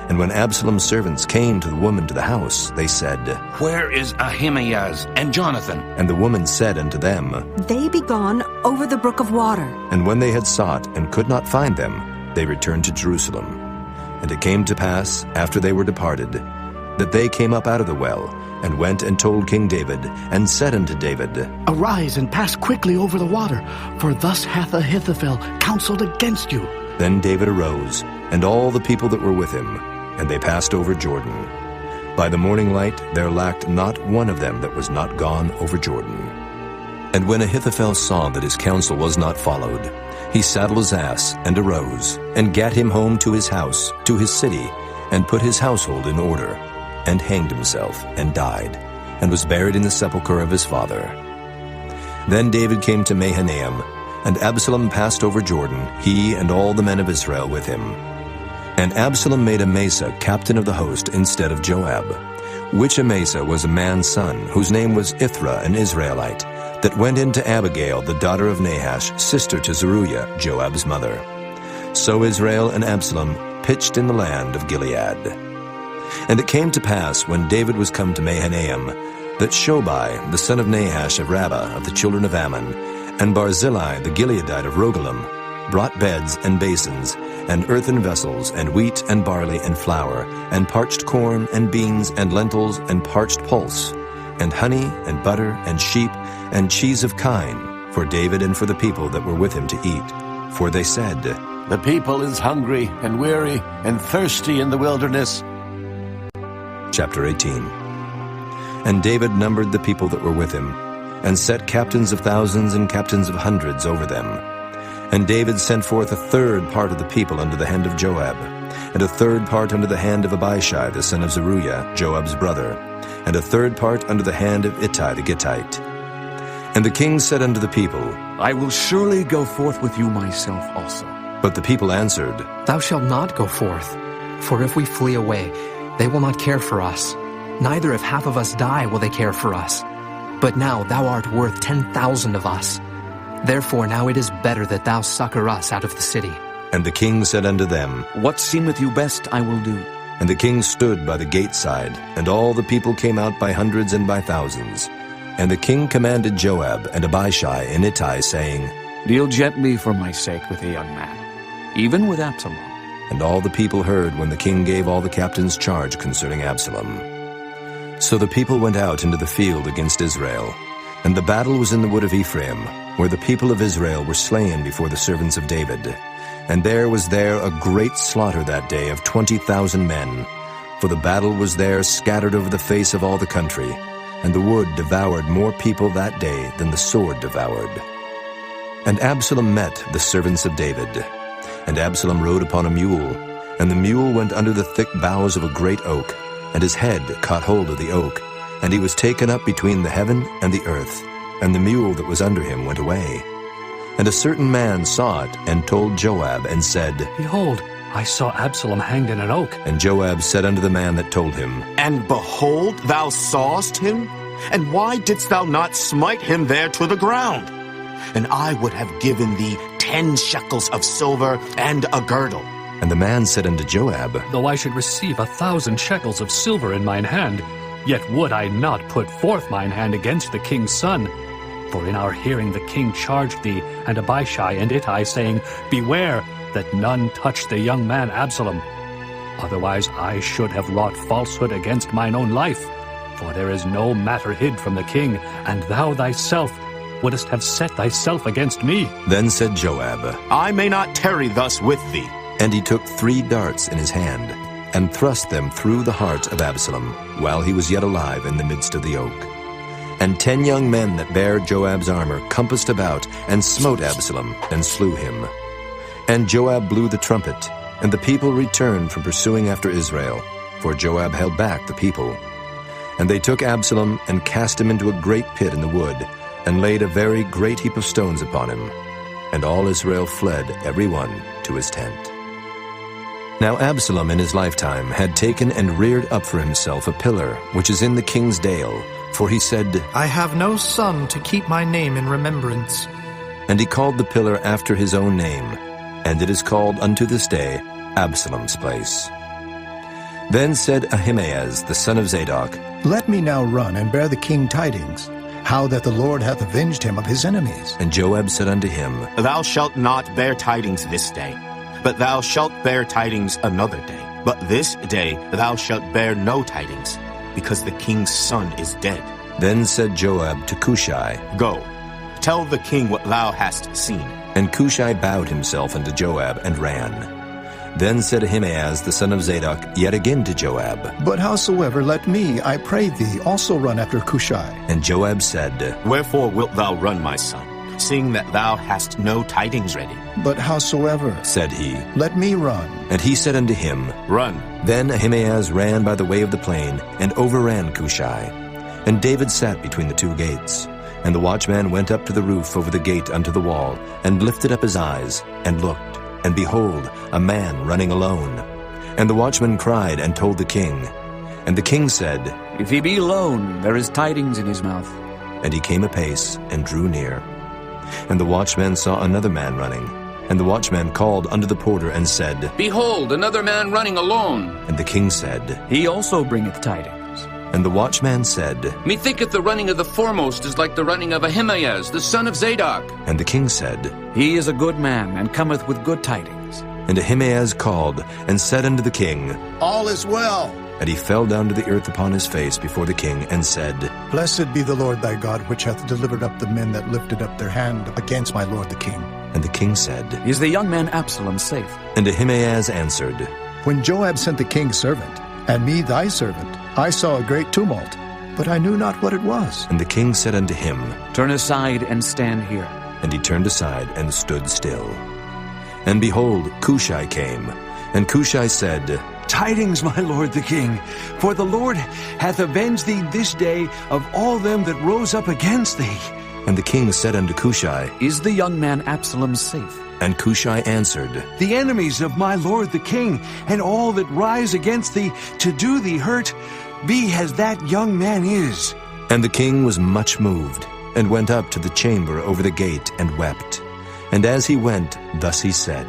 And when Absalom's servants came to the woman to the house, they said, Where is Ahimaaz and Jonathan? And the woman said unto them, They be gone over the brook of water. And when they had sought and could not find them, they returned to Jerusalem. And it came to pass, after they were departed, that they came up out of the well, and went and told King David, and said unto David, Arise and pass quickly over the water, for thus hath Ahithophel counseled against you. Then David arose, and all the people that were with him, and they passed over Jordan. By the morning light there lacked not one of them that was not gone over Jordan. And when Ahithophel saw that his counsel was not followed, he saddled his ass, and arose, and gat him home to his house, to his city, and put his household in order, and hanged himself, and died, and was buried in the sepulchre of his father. Then David came to Mahanaim, and Absalom passed over Jordan, he and all the men of Israel with him. And Absalom made Amasa captain of the host instead of Joab, which Amasa was a man's son, whose name was Ithra, an Israelite, that went into Abigail, the daughter of Nahash, sister to Zeruiah, Joab's mother. So Israel and Absalom pitched in the land of Gilead. And it came to pass, when David was come to Mahanaim, that Shobai, the son of Nahash of Rabbah of the children of Ammon, and Barzillai the Gileadite of Rogelim, brought beds and basins, and earthen vessels, and wheat and barley and flour, and parched corn and beans and lentils and parched pulse, and honey and butter and sheep and cheese of kine, for David and for the people that were with him to eat. For they said, The people is hungry and weary and thirsty in the wilderness. Chapter 18. And David numbered the people that were with him, and set captains of thousands and captains of hundreds over them. And David sent forth a third part of the people under the hand of Joab, and a third part under the hand of Abishai the son of Zeruiah, Joab's brother, and a third part under the hand of Ittai the Gittite. And the king said unto the people, I will surely go forth with you myself also. But the people answered, Thou shalt not go forth, for if we flee away, they will not care for us. Neither if half of us die will they care for us. But now thou art worth 10,000 of us. Therefore now it is better that thou succor us out of the city. And the king said unto them, What seemeth you best I will do. And the king stood by the gate side, and all the people came out by hundreds and by thousands. And the king commanded Joab and Abishai and Ittai, saying, Deal gently for my sake with the young man, even with Absalom. And all the people heard when the king gave all the captains charge concerning Absalom. So the people went out into the field against Israel, and the battle was in the wood of Ephraim, where the people of Israel were slain before the servants of David. And there was a great slaughter that day of 20,000 men, for the battle was there scattered over the face of all the country, and the wood devoured more people that day than the sword devoured. And Absalom met the servants of David. And Absalom rode upon a mule, and the mule went under the thick boughs of a great oak, and his head caught hold of the oak, and he was taken up between the heaven and the earth, and the mule that was under him went away. And a certain man saw it, and told Joab, and said, Behold, I saw Absalom hanged in an oak. And Joab said unto the man that told him, And behold, thou sawest him? And why didst thou not smite him there to the ground? And I would have given thee 10 shekels of silver and a girdle. And the man said unto Joab, Though I should receive 1,000 shekels of silver in mine hand, yet would I not put forth mine hand against the king's son. For in our hearing the king charged thee, and Abishai and Ittai, saying, Beware that none touch the young man Absalom. Otherwise I should have wrought falsehood against mine own life. For there is no matter hid from the king, and thou thyself wouldest have set thyself against me. Then said Joab, I may not tarry thus with thee. And he took 3 darts in his hand, and thrust them through the heart of Absalom, while he was yet alive in the midst of the oak. And 10 young men that bare Joab's armor compassed about, and smote Absalom, and slew him. And Joab blew the trumpet, and the people returned from pursuing after Israel. for Joab held back the people. And they took Absalom and cast him into a great pit in the wood, and laid a very great heap of stones upon him. And all Israel fled, every one to his tent. Now Absalom in his lifetime had taken and reared up for himself a pillar, which is in the king's dale, for he said, I have no son to keep my name in remembrance. And he called the pillar after his own name, and it is called unto this day Absalom's place. Then said Ahimaaz the son of Zadok, Let me now run and bear the king tidings, how that the Lord hath avenged him of his enemies. And Joab said unto him, Thou shalt not bear tidings this day, but thou shalt bear tidings another day. But this day thou shalt bear no tidings, because the king's son is dead. Then said Joab to Cushai, Go, tell the king what thou hast seen. And Cushai bowed himself unto Joab and ran. Then said Ahimaaz the son of Zadok yet again to Joab, But howsoever, let me, I pray thee, also run after Cushai. And Joab said, Wherefore wilt thou run, my son, seeing that thou hast no tidings ready? But howsoever, said he, let me run. And he said unto him, Run. Then Ahimaaz ran by the way of the plain, and overran Cushai. And David sat between the two gates. And the watchman went up to the roof over the gate unto the wall, and lifted up his eyes, and looked. And behold, a man running alone. And the watchman cried and told the king. And the king said, If he be alone, there is tidings in his mouth. And he came apace, and drew near. And the watchman saw another man running. And the watchman called unto the porter, and said, Behold, another man running alone. And the king said, He also bringeth tidings. And the watchman said, Methinketh the running of the foremost is like the running of Ahimaaz, the son of Zadok. And the king said, He is a good man, and cometh with good tidings. And Ahimaaz called, and said unto the king, All is well. And he fell down to the earth upon his face before the king, and said, Blessed be the Lord thy God, which hath delivered up the men that lifted up their hand against my lord the king. And the king said, Is the young man Absalom safe? And Ahimaaz answered, When Joab sent the king's servant, and me thy servant, I saw a great tumult, but I knew not what it was. And the king said unto him, Turn aside and stand here. And he turned aside and stood still. And behold, Cushai came. And Cushai said, Tidings, my lord the king, for the Lord hath avenged thee this day of all them that rose up against thee. And the king said unto Cushai, Is the young man Absalom safe? And Cushai answered, The enemies of my lord the king, and all that rise against thee to do thee hurt, be as that young man is. And the king was much moved, and went up to the chamber over the gate, and wept. And as he went, thus he said,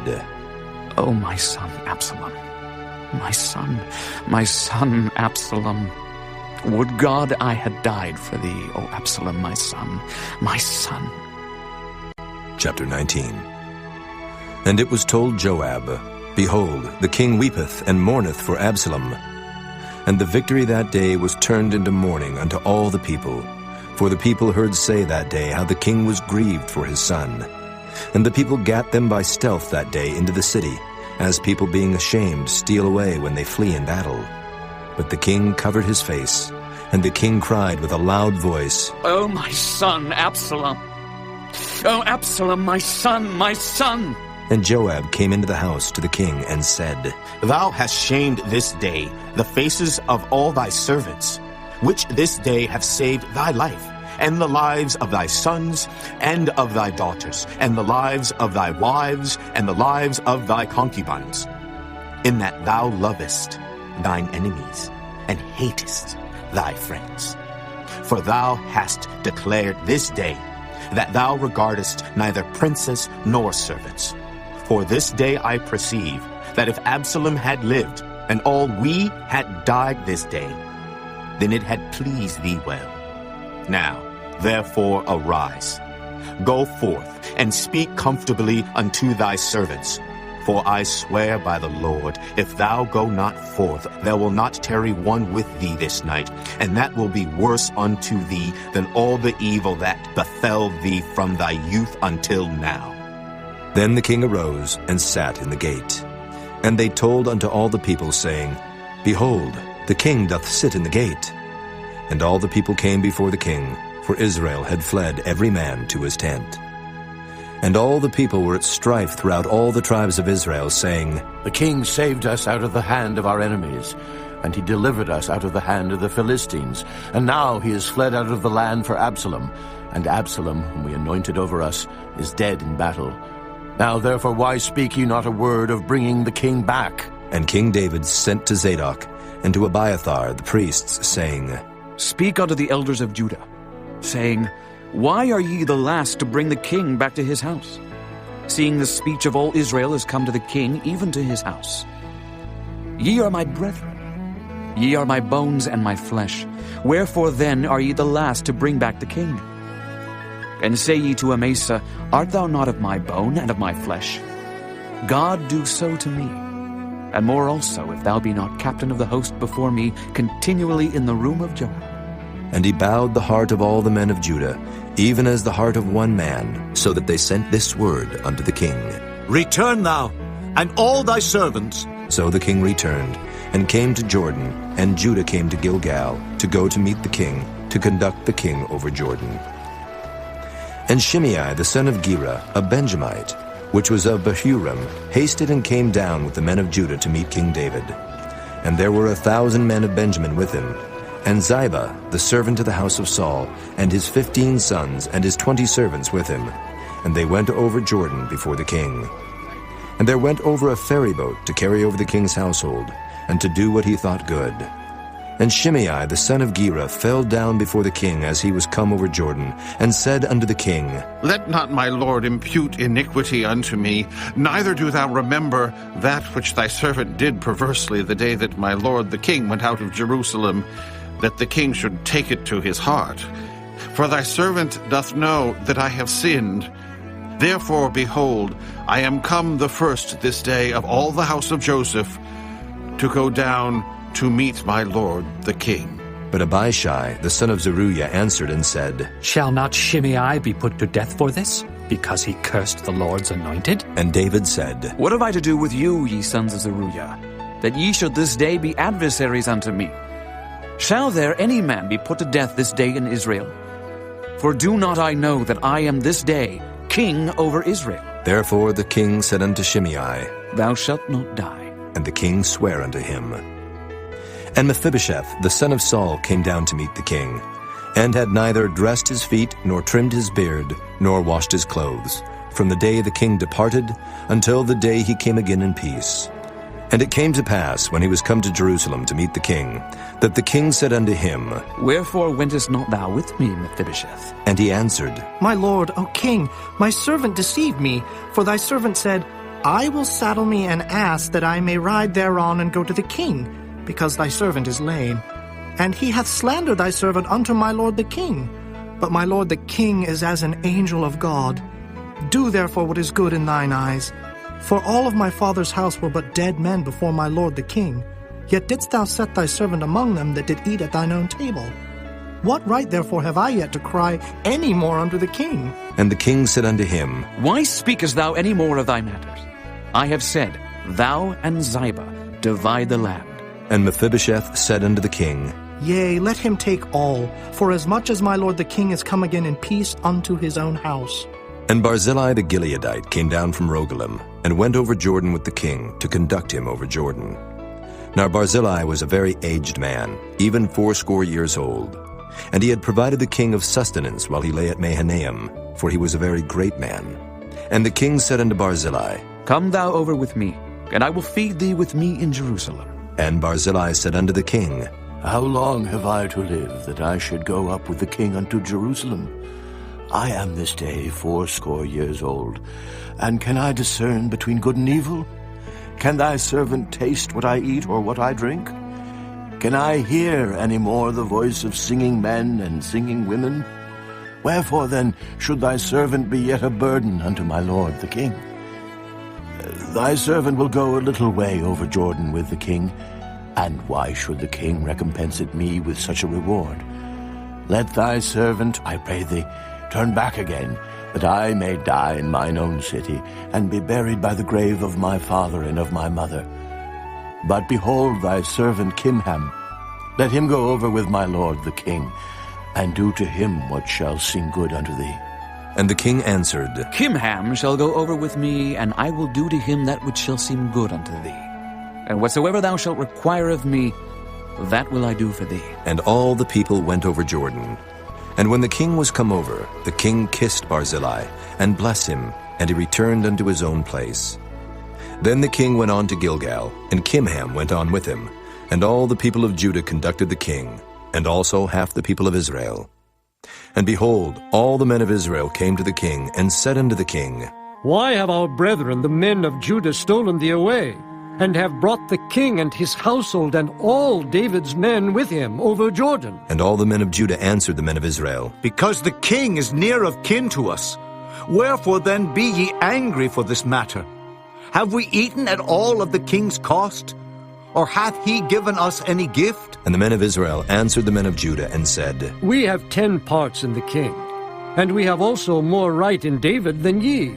O my son Absalom, my son Absalom, would God I had died for thee, O Absalom, my son, my son. Chapter 19. And it was told Joab, Behold, the king weepeth and mourneth for Absalom. And the victory that day was turned into mourning unto all the people. For the people heard say that day how the king was grieved for his son. And the people gat them by stealth that day into the city, as people being ashamed steal away when they flee in battle. But the king covered his face, and the king cried with a loud voice, O my son Absalom! O Absalom, my son, my son! And Joab came into the house to the king and said, Thou hast shamed this day the faces of all thy servants, which this day have saved thy life, and the lives of thy sons, and of thy daughters, and the lives of thy wives, and the lives of thy concubines, in that thou lovest thine enemies, and hatest thy friends. For thou hast declared this day that thou regardest neither princes nor servants. For this day I perceive that if Absalom had lived, and all we had died this day, then it had pleased thee well. Now, therefore, arise, go forth, and speak comfortably unto thy servants. For I swear by the Lord, if thou go not forth, there will not tarry one with thee this night, and that will be worse unto thee than all the evil that befell thee from thy youth until now. Then the king arose and sat in the gate. And they told unto all the people, saying, Behold, the king doth sit in the gate. And all the people came before the king, for Israel had fled every man to his tent. And all the people were at strife throughout all the tribes of Israel, saying, The king saved us out of the hand of our enemies. and he delivered us out of the hand of the Philistines. And now he is fled out of the land for Absalom, and Absalom, whom we anointed over us, is dead in battle. Now therefore why speak ye not a word of bringing the king back? And King David sent to Zadok and to Abiathar the priests, saying, Speak unto the elders of Judah, saying, Why are ye the last to bring the king back to his house? Seeing the speech of all Israel is come to the king, even to his house. Ye are my brethren, ye are my bones and my flesh. Wherefore then are ye the last to bring back the king? And say ye to Amasa, Art thou not of my bone and of my flesh? God do so to me, and more also, if thou be not captain of the host before me, continually in the room of Joab. And he bowed the heart of all the men of Judah, even as the heart of one man, so that they sent this word unto the king. Return thou, and all thy servants. So the king returned, and came to Jordan, and Judah came to Gilgal, to go to meet the king, to conduct the king over Jordan. And Shimei the son of Gera, a Benjamite, which was of Bahurim, hasted and came down with the men of Judah to meet King David. And there were 1,000 men of Benjamin with him, and Ziba, the servant of the house of Saul, and his 15 sons, and his 20 servants with him. And they went over Jordan before the king. And there went over a ferry boat to carry over the king's household, and to do what he thought good. And Shimei the son of Gera fell down before the king as he was come over Jordan, and said unto the king, Let not my lord impute iniquity unto me, neither do thou remember that which thy servant did perversely the day that my lord the king went out of Jerusalem, that the king should take it to his heart. For thy servant doth know that I have sinned. Therefore, behold, I am come the first this day of all the house of Joseph to go down to meet my lord the king. But Abishai the son of Zeruiah answered and said, Shall not Shimei be put to death for this, because he cursed the Lord's anointed? And David said, What have I to do with you, ye sons of Zeruiah, that ye should this day be adversaries unto me? Shall there any man be put to death this day in Israel? For do not I know that I am this day king over Israel? Therefore the king said unto Shimei, Thou shalt not die. And the king sware unto him. And Mephibosheth the son of Saul came down to meet the king, and had neither dressed his feet, nor trimmed his beard, nor washed his clothes, from the day the king departed until the day he came again in peace. And it came to pass, when he was come to Jerusalem to meet the king, that the king said unto him, Wherefore wentest not thou with me, Mephibosheth? And he answered, My lord, O king, my servant deceived me, for thy servant said, I will saddle me an ass, that I may ride thereon and go to the king, because thy servant is lame. And he hath slandered thy servant unto my lord the king. But my lord the king is as an angel of God. Do therefore what is good in thine eyes. For all of my father's house were but dead men before my lord the king. Yet didst thou set thy servant among them that did eat at thine own table. What right therefore have I yet to cry any more unto the king? And the king said unto him, Why speakest thou any more of thy matters? I have said, Thou and Ziba divide the land. And Mephibosheth said unto the king, Yea, let him take all, for as much as my lord the king is come again in peace unto his own house. And Barzillai the Gileadite came down from Rogelim, and went over Jordan with the king, to conduct him over Jordan. Now Barzillai was a very aged man, even 80 years old. And he had provided the king of sustenance while he lay at Mahanaim, for he was a very great man. And the king said unto Barzillai, Come thou over with me, and I will feed thee with me in Jerusalem. And Barzillai said unto the king, How long have I to live, that I should go up with the king unto Jerusalem? I am this day 80 years old, and can I discern between good and evil? Can thy servant taste what I eat or what I drink? Can I hear any more the voice of singing men and singing women? Wherefore then should thy servant be yet a burden unto my lord the king? Thy servant will go a little way over Jordan with the king, and why should the king recompense it me with such a reward? Let thy servant, I pray thee, turn back again, that I may die in mine own city, and be buried by the grave of my father and of my mother. But behold thy servant Kimham, let him go over with my lord the king, and do to him what shall seem good unto thee. And the king answered, Kimham shall go over with me, and I will do to him that which shall seem good unto thee. And whatsoever thou shalt require of me, that will I do for thee. And all the people went over Jordan. And when the king was come over, the king kissed Barzillai, and blessed him, and he returned unto his own place. Then the king went on to Gilgal, and Kimham went on with him, and all the people of Judah conducted the king, and also half the people of Israel. And behold, all the men of Israel came to the king, and said unto the king, Why have our brethren, the men of Judah, stolen thee away, and have brought the king and his household and all David's men with him over Jordan? And all the men of Judah answered the men of Israel, Because the king is near of kin to us. Wherefore then be ye angry for this matter? Have we eaten at all of the king's cost? Or hath he given us any gift? And the men of Israel answered the men of Judah, and said, We have 10 parts in the king, and we have also more right in David than ye.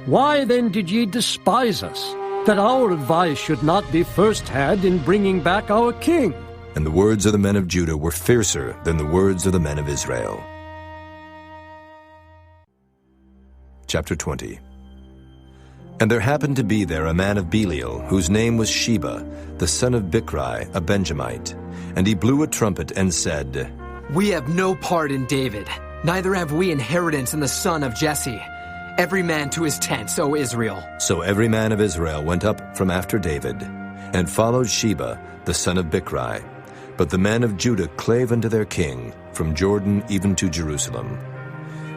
Why then did ye despise us, that our advice should not be first had in bringing back our king? And the words of the men of Judah were fiercer than the words of the men of Israel. Chapter 20. And there happened to be there a man of Belial, whose name was Sheba, the son of Bichri, a Benjamite. And he blew a trumpet and said, We have no part in David, neither have we inheritance in the son of Jesse. Every man to his tents, O Israel. So every man of Israel went up from after David, and followed Sheba, the son of Bichri. But the men of Judah clave unto their king, from Jordan even to Jerusalem.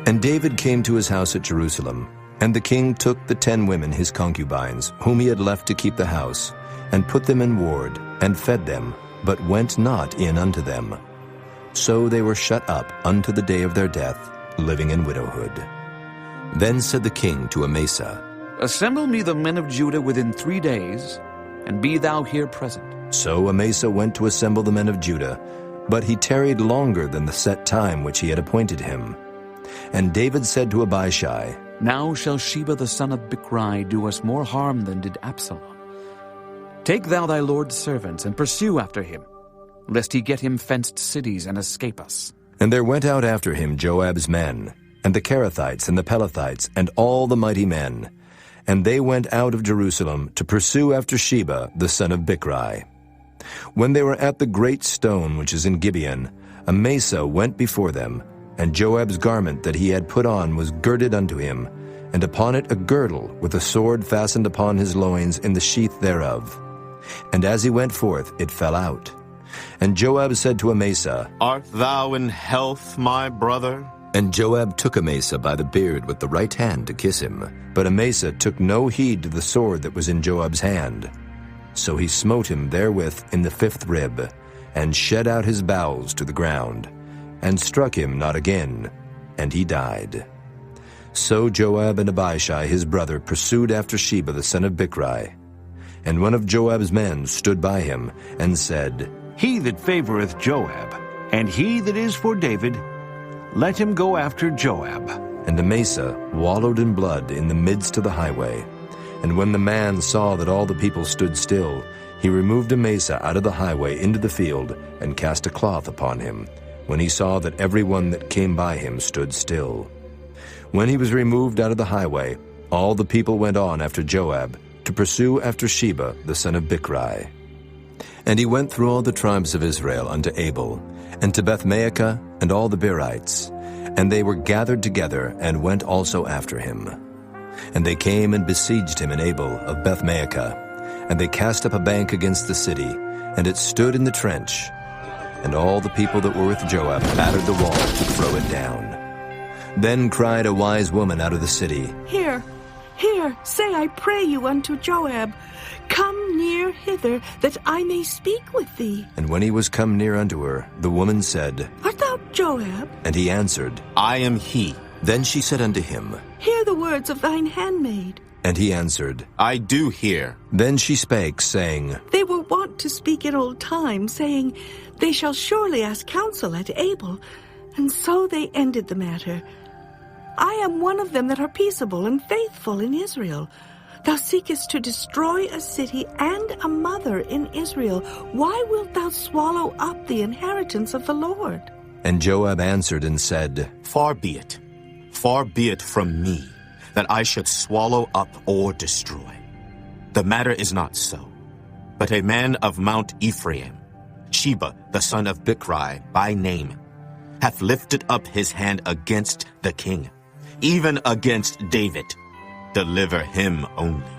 And David came to his house at Jerusalem, and the king took the 10 women his concubines, whom he had left to keep the house, and put them in ward, and fed them, but went not in unto them. So they were shut up unto the day of their death, living in widowhood. Then said the king to Amasa, Assemble me the men of Judah within 3 days, and be thou here present. So Amasa went to assemble the men of Judah, but he tarried longer than the set time which he had appointed him. And David said to Abishai, Now shall Sheba the son of Bichri do us more harm than did Absalom. Take thou thy lord's servants, and pursue after him, lest he get him fenced cities and escape us. And there went out after him Joab's men, and the Kerethites and the Pelethites, and all the mighty men. And they went out of Jerusalem to pursue after Sheba the son of Bichri. When they were at the great stone which is in Gibeon, Amasa went before them, and Joab's garment that he had put on was girded unto him, and upon it a girdle with a sword fastened upon his loins in the sheath thereof. And as he went forth, it fell out. And Joab said to Amasa, Art thou in health, my brother? And Joab took Amasa by the beard with the right hand to kiss him. But Amasa took no heed to the sword that was in Joab's hand. So he smote him therewith in the 5th rib, and shed out his bowels to the ground, and struck him not again, and he died. So Joab and Abishai his brother pursued after Sheba the son of Bichri. And one of Joab's men stood by him, and said, He that favoreth Joab, and he that is for David, let him go after Joab. And Amasa wallowed in blood in the midst of the highway. And when the man saw that all the people stood still, he removed Amasa out of the highway into the field, and cast a cloth upon him, when he saw that every one that came by him stood still. When he was removed out of the highway, all the people went on after Joab, to pursue after Sheba the son of Bichri. And he went through all the tribes of Israel unto Abel, and to Bethmaachah, and all the Berites. And they were gathered together, and went also after him. And they came and besieged him in Abel of Bethmaachah. And they cast up a bank against the city, and it stood in the trench. And all the people that were with Joab battered the wall to throw it down. Then cried a wise woman out of the city, Here, say I pray you unto Joab, Come near hither, that I may speak with thee. And when he was come near unto her, the woman said, Art thou Joab? And he answered, I am he. Then she said unto him, Hear the words of thine handmaid. And he answered, I do hear. Then she spake, saying, They were wont to speak in old time, saying, They shall surely ask counsel at Abel. And so they ended the matter. I am one of them that are peaceable and faithful in Israel. Thou seekest to destroy a city and a mother in Israel. Why wilt thou swallow up the inheritance of the Lord? And Joab answered and said, Far be it from me, that I should swallow up or destroy. The matter is not so, but a man of Mount Ephraim Sheba the son of Bichri by name, hath lifted up his hand against the king, even against David. Deliver him only,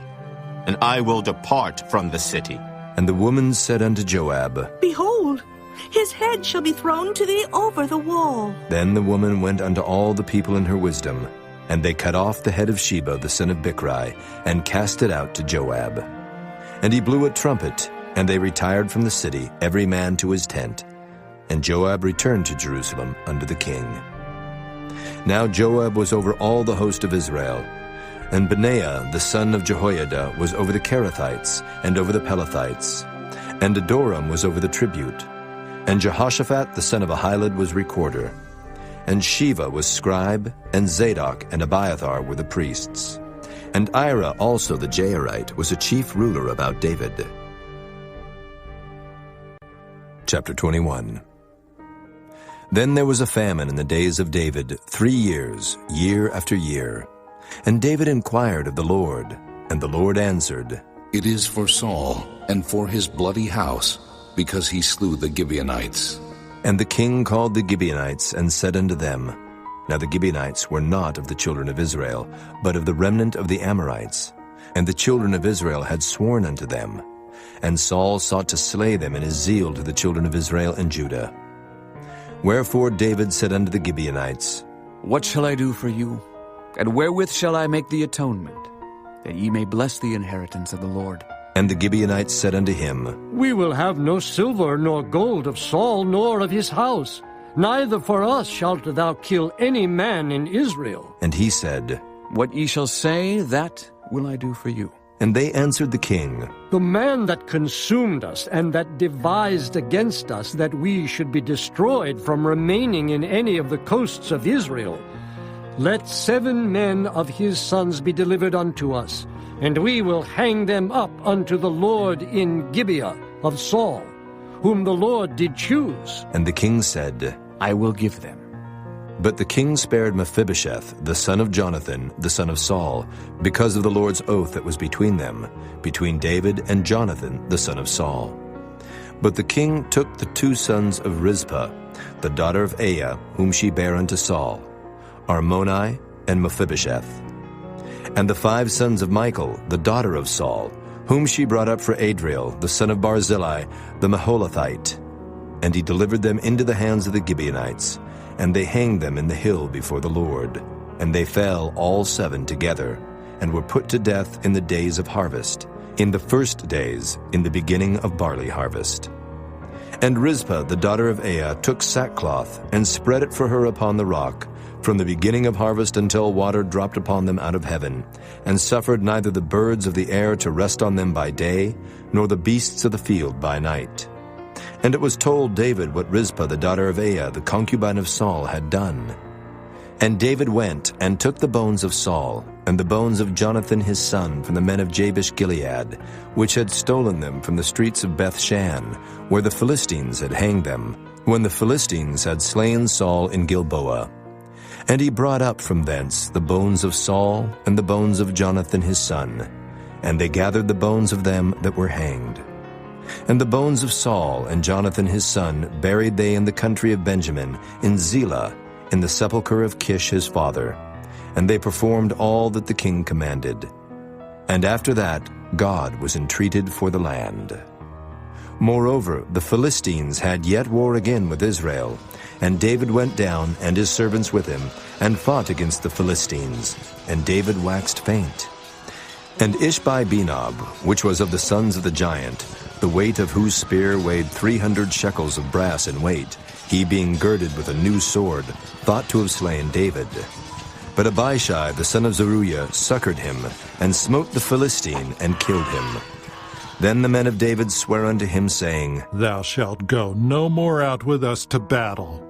and I will depart from the city. And the woman said unto Joab, Behold, his head shall be thrown to thee over the wall. Then the woman went unto all the people in her wisdom, and they cut off the head of Sheba the son of Bichri, and cast it out to Joab. And he blew a trumpet, and they retired from the city, every man to his tent. And Joab returned to Jerusalem unto the king. Now Joab was over all the host of Israel, and Benaiah the son of Jehoiada was over the Kerethites, and over the Pelethites, and Adoram was over the tribute, and Jehoshaphat the son of Ahilud was recorder, and Sheva was scribe, and Zadok and Abiathar were the priests, and Ira also the Jairite was a chief ruler about David. Chapter 21. Then there was a famine in the days of David 3 years, year after year. And David inquired of the Lord, and the Lord answered, It is for Saul, and for his bloody house, because he slew the Gibeonites. And the king called the Gibeonites, and said unto them, Now the Gibeonites were not of the children of Israel, but of the remnant of the Amorites. And the children of Israel had sworn unto them. And Saul sought to slay them in his zeal to the children of Israel and Judah. Wherefore David said unto the Gibeonites, What shall I do for you? And wherewith shall I make the atonement, that ye may bless the inheritance of the Lord? And the Gibeonites said unto him, We will have no silver nor gold of Saul, nor of his house. Neither for us shalt thou kill any man in Israel. And he said, What ye shall say, that will I do for you. And they answered the king, The man that consumed us, and that devised against us that we should be destroyed from remaining in any of the coasts of Israel, let 7 men of his sons be delivered unto us, and we will hang them up unto the Lord in Gibeah of Saul, whom the Lord did choose. And the king said, I will give them. But the king spared Mephibosheth, the son of Jonathan, the son of Saul, because of the Lord's oath that was between them, between David and Jonathan, the son of Saul. But the king took the 2 sons of Rizpah, the daughter of Aiah, whom she bare unto Saul, Armoni and Mephibosheth, and the 5 sons of Michal, the daughter of Saul, whom she brought up for Adriel, the son of Barzillai, the Maholathite. And he delivered them into the hands of the Gibeonites, and they hanged them in the hill before the Lord. And they fell all 7 together, and were put to death in the days of harvest, in the first days, in the beginning of barley harvest. And Rizpah, the daughter of Aiah, took sackcloth, and spread it for her upon the rock, from the beginning of harvest until water dropped upon them out of heaven, and suffered neither the birds of the air to rest on them by day, nor the beasts of the field by night. And it was told David what Rizpah the daughter of Aiah, the concubine of Saul, had done. And David went and took the bones of Saul, and the bones of Jonathan his son from the men of Jabesh-Gilead, which had stolen them from the streets of Bethshan, where the Philistines had hanged them, when the Philistines had slain Saul in Gilboa. And he brought up from thence the bones of Saul and the bones of Jonathan his son, and they gathered the bones of them that were hanged. And the bones of Saul and Jonathan his son buried they in the country of Benjamin, in Zelah, in the sepulchre of Kish his father. And they performed all that the king commanded. And after that God was entreated for the land. Moreover, the Philistines had yet war again with Israel, and David went down, and his servants with him, and fought against the Philistines, and David waxed faint. And Ishbi-Benob, which was of the sons of the giant, the weight of whose spear weighed 300 shekels of brass in weight, he being girded with a new sword, thought to have slain David. But Abishai the son of Zeruiah succored him, and smote the Philistine, and killed him. Then the men of David sware unto him, saying, Thou shalt go no more out with us to battle,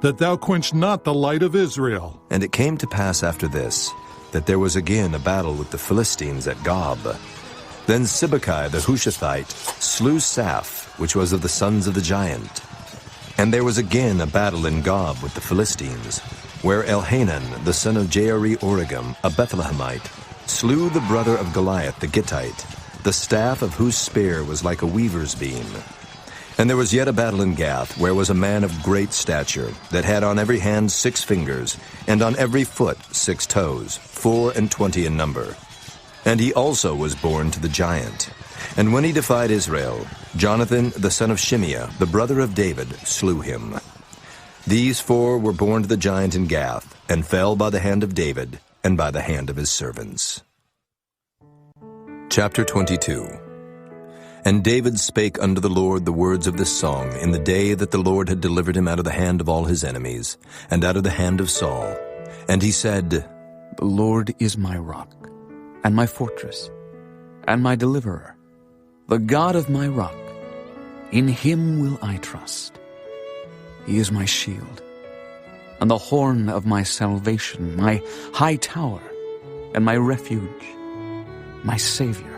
that thou quench not the light of Israel. And it came to pass after this, that there was again a battle with the Philistines at Gob. Then Sibbecai the Hushathite slew Saph, which was of the sons of the giant. And there was again a battle in Gob with the Philistines, where Elhanan the son of Jaare-Oregim, a Bethlehemite, slew the brother of Goliath the Gittite, the staff of whose spear was like a weaver's beam. And there was yet a battle in Gath, where was a man of great stature, that had on every hand 6 fingers, and on every foot 6 toes, 24 in number. And he also was born to the giant. And when he defied Israel, Jonathan, the son of Shimeah, the brother of David, slew him. These 4 were born to the giant in Gath, and fell by the hand of David, and by the hand of his servants. Chapter 22. And David spake unto the Lord the words of this song in the day that the Lord had delivered him out of the hand of all his enemies, and out of the hand of Saul. And he said, The Lord is my rock, and my fortress, and my deliverer, the God of my rock. In him will I trust. He is my shield, and the horn of my salvation, my high tower, and my refuge, my Savior.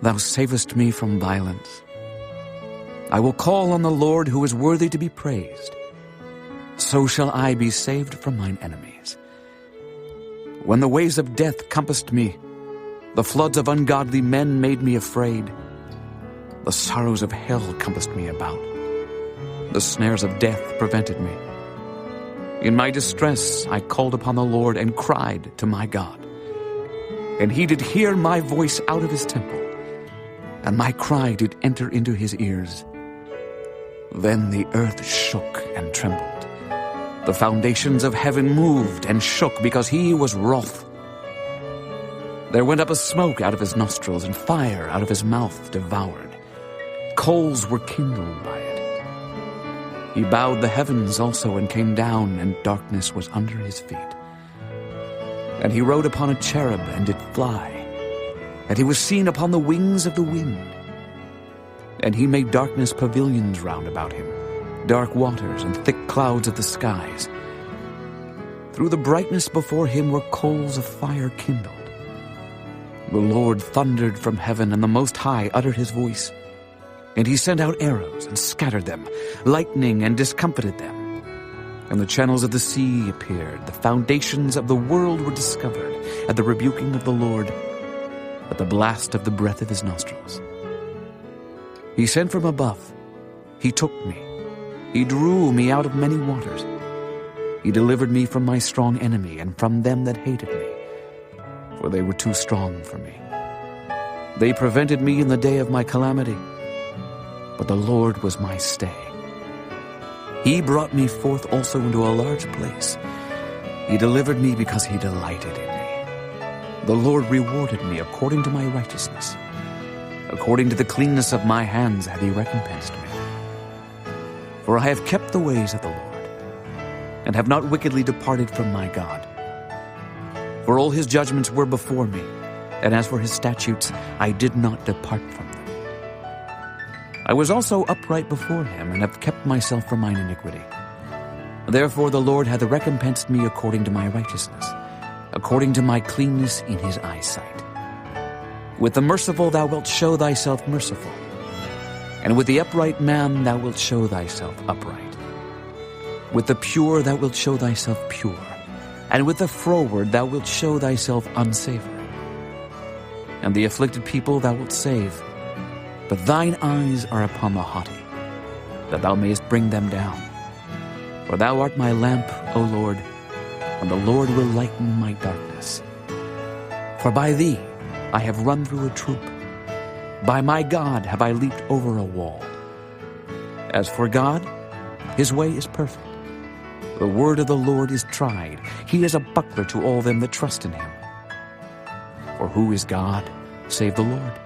Thou savest me from violence. I will call on the Lord, who is worthy to be praised. So shall I be saved from mine enemies. When the waves of death compassed me, the floods of ungodly men made me afraid. The sorrows of hell compassed me about. The snares of death prevented me. In my distress I called upon the Lord and cried to my God. And he did hear my voice out of his temple, and my cry did enter into his ears. Then the earth shook and trembled. The foundations of heaven moved and shook, because he was wroth. There went up a smoke out of his nostrils, and fire out of his mouth devoured. Coals were kindled by it. He bowed the heavens also, and came down, and darkness was under his feet. And he rode upon a cherub, and did fly. And he was seen upon the wings of the wind. And he made darkness pavilions round about him, dark waters and thick clouds of the skies. Through the brightness before him were coals of fire kindled. The Lord thundered from heaven, and the Most High uttered his voice. And he sent out arrows and scattered them, lightning and discomfited them. And the channels of the sea appeared, the foundations of the world were discovered, at the rebuking of the Lord, at the blast of the breath of his nostrils. He sent from above, he took me, he drew me out of many waters. He delivered me from my strong enemy, and from them that hated me, for they were too strong for me. They prevented me in the day of my calamity, but the Lord was my stay. He brought me forth also into a large place. He delivered me because he delighted in me. The Lord rewarded me according to my righteousness. According to the cleanness of my hands hath he recompensed me. For I have kept the ways of the Lord, and have not wickedly departed from my God. For all his judgments were before me, and as for his statutes, I did not depart from them. I was also upright before him, and have kept myself from mine iniquity. Therefore the Lord hath recompensed me according to my righteousness, according to my cleanness in his eyesight. With the merciful thou wilt show thyself merciful, and with the upright man thou wilt show thyself upright. With the pure thou wilt show thyself pure, and with the froward thou wilt show thyself unsavory. And the afflicted people thou wilt save, but thine eyes are upon the haughty, that thou mayest bring them down. For thou art my lamp, O Lord, and the Lord will lighten my darkness. For by thee I have run through a troop. By my God have I leaped over a wall. As for God, his way is perfect. The word of the Lord is tried. He is a buckler to all them that trust in him. For who is God, save the Lord?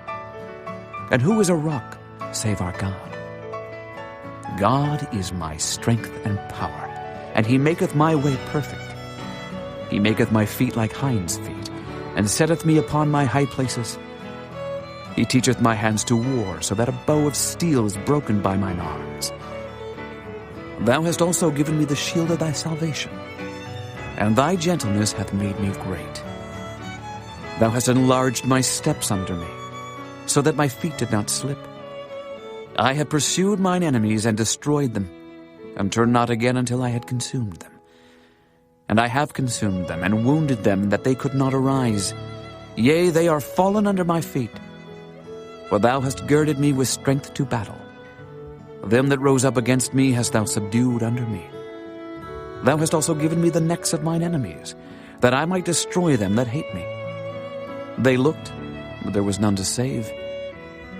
And who is a rock, save our God? God is my strength and power, and he maketh my way perfect. He maketh my feet like hinds' feet, and setteth me upon my high places. He teacheth my hands to war, so that a bow of steel is broken by mine arms. Thou hast also given me the shield of thy salvation, and thy gentleness hath made me great. Thou hast enlarged my steps under me, so that my feet did not slip. I have pursued mine enemies and destroyed them, and turned not again until I had consumed them. And I have consumed them, and wounded them, that they could not arise. Yea, they are fallen under my feet. For thou hast girded me with strength to battle. Them that rose up against me hast thou subdued under me. Thou hast also given me the necks of mine enemies, that I might destroy them that hate me. They looked, but there was none to save,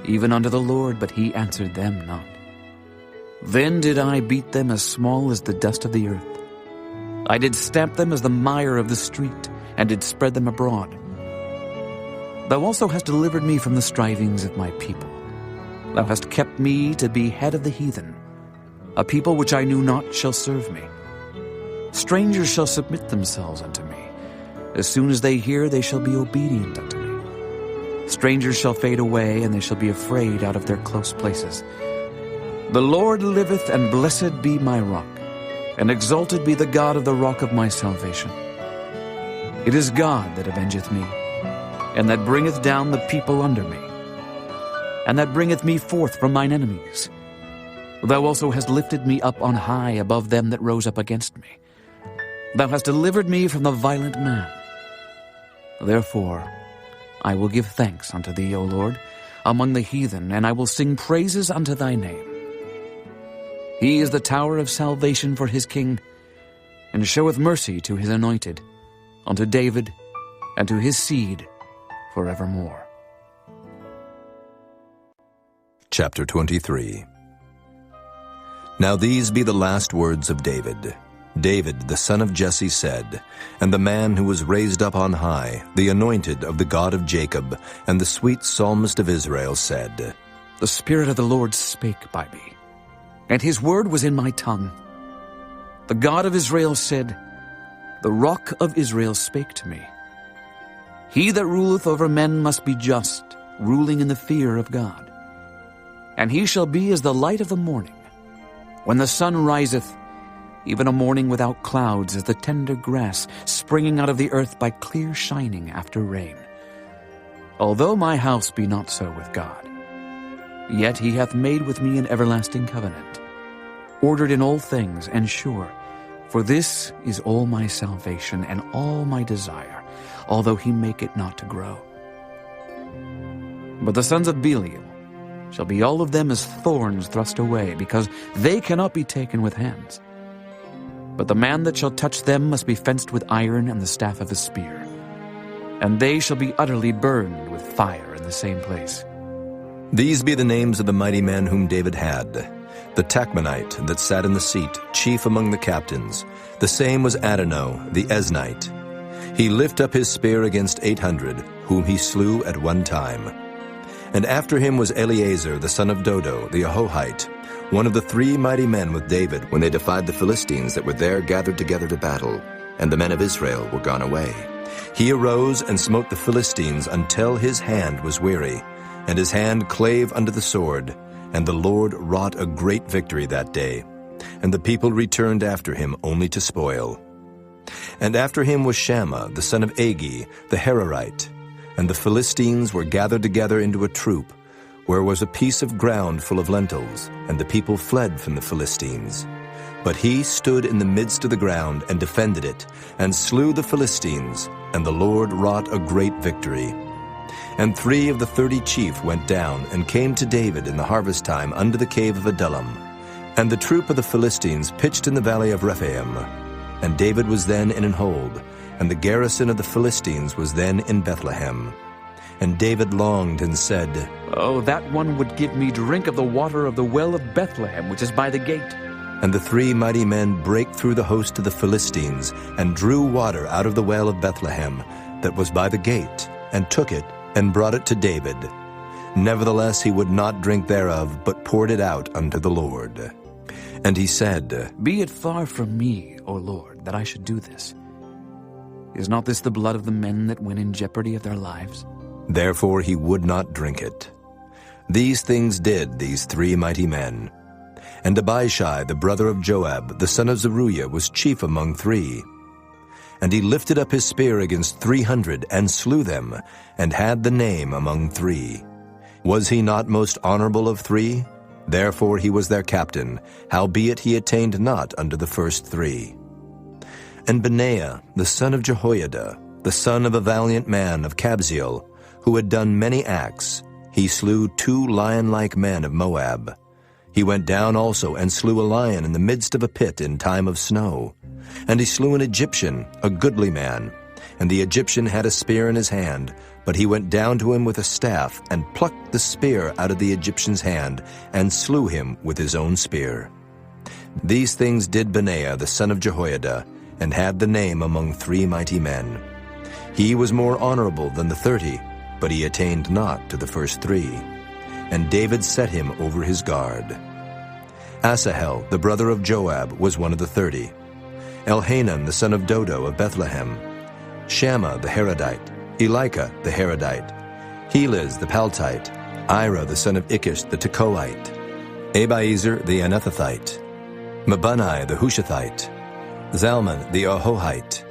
even unto the Lord, but he answered them not. Then did I beat them as small as the dust of the earth. I did stamp them as the mire of the street, and did spread them abroad. Thou also hast delivered me from the strivings of my people. Thou hast kept me to be head of the heathen. A people which I knew not shall serve me. Strangers shall submit themselves unto me. As soon as they hear, they shall be obedient unto me. Strangers shall fade away, and they shall be afraid out of their close places. The Lord liveth, and blessed be my rock, and exalted be the God of the rock of my salvation. It is God that avengeth me, and that bringeth down the people under me, and that bringeth me forth from mine enemies. Thou also hast lifted me up on high above them that rose up against me. Thou hast delivered me from the violent man. Therefore I will give thanks unto thee, O Lord, among the heathen, and I will sing praises unto thy name. He is the tower of salvation for his king, and showeth mercy to his anointed, unto David, and to his seed forevermore. Chapter 23. Now these be the last words of David. David, the son of Jesse, said, and the man who was raised up on high, the anointed of the God of Jacob, and the sweet psalmist of Israel, said, The Spirit of the Lord spake by me, and his word was in my tongue. The God of Israel said, The rock of Israel spake to me. He that ruleth over men must be just, ruling in the fear of God. And he shall be as the light of the morning, when the sun riseth, even a morning without clouds, as the tender grass springing out of the earth by clear shining after rain. Although my house be not so with God, yet he hath made with me an everlasting covenant, ordered in all things and sure. For this is all my salvation and all my desire, although he make it not to grow. But the sons of Belial shall be all of them as thorns thrust away, because they cannot be taken with hands. But the man that shall touch them must be fenced with iron and the staff of a spear, and they shall be utterly burned with fire in the same place. These be the names of the mighty men whom David had. The Tachmonite that sat in the seat, chief among the captains. The same was Adonai, the Eznite. He lift up his spear against 800, whom he slew at one time. And after him was Eleazar, the son of Dodo, the Ahohite, one of the 3 mighty men with David, when they defied the Philistines that were there gathered together to battle, and the men of Israel were gone away. He arose and smote the Philistines until his hand was weary, and his hand clave unto the sword, and the Lord wrought a great victory that day, and the people returned after him only to spoil. And after him was Shammah, the son of Agi, the Herorite, and the Philistines were gathered together into a troop, where was a piece of ground full of lentils, and the people fled from the Philistines. But he stood in the midst of the ground and defended it, and slew the Philistines, and the Lord wrought a great victory. And 3 of the 30 chief went down, and came to David in the harvest time unto the cave of Adullam. And the troop of the Philistines pitched in the valley of Rephaim. And David was then in an hold, and the garrison of the Philistines was then in Bethlehem. And David longed and said, Oh, that one would give me drink of the water of the well of Bethlehem, which is by the gate. And the 3 mighty men brake through the host of the Philistines, and drew water out of the well of Bethlehem, that was by the gate, and took it, and brought it to David. Nevertheless he would not drink thereof, but poured it out unto the Lord. And he said, Be it far from me, O Lord, that I should do this. Is not this the blood of the men that went in jeopardy of their lives? Therefore he would not drink it. These things did these 3 mighty men. And Abishai, the brother of Joab, the son of Zeruiah, was chief among 3. And he lifted up his spear against 300, and slew them, and had the name among 3. Was he not most honorable of 3? Therefore he was their captain, howbeit he attained not unto the first 3. And Benaiah, the son of Jehoiada, the son of a valiant man of Kabzeel, who had done many acts, he slew 2 lion-like men of Moab. He went down also and slew a lion in the midst of a pit in time of snow. And he slew an Egyptian, a goodly man. And the Egyptian had a spear in his hand, but he went down to him with a staff, and plucked the spear out of the Egyptian's hand, and slew him with his own spear. These things did Benaiah the son of Jehoiada, and had the name among 3 mighty men. He was more honorable than the 30, but he attained not to the first 3. And David set him over his guard. Asahel, the brother of Joab, was one of the 30. Elhanan, the son of Dodo of Bethlehem. Shammah the Harodite. Elika the Harodite. Heliz the Paltite. Ira the son of Ikish the Tekoite. Abiezer the Anathothite. Mabunai the Hushathite. Zalman the Ahohite.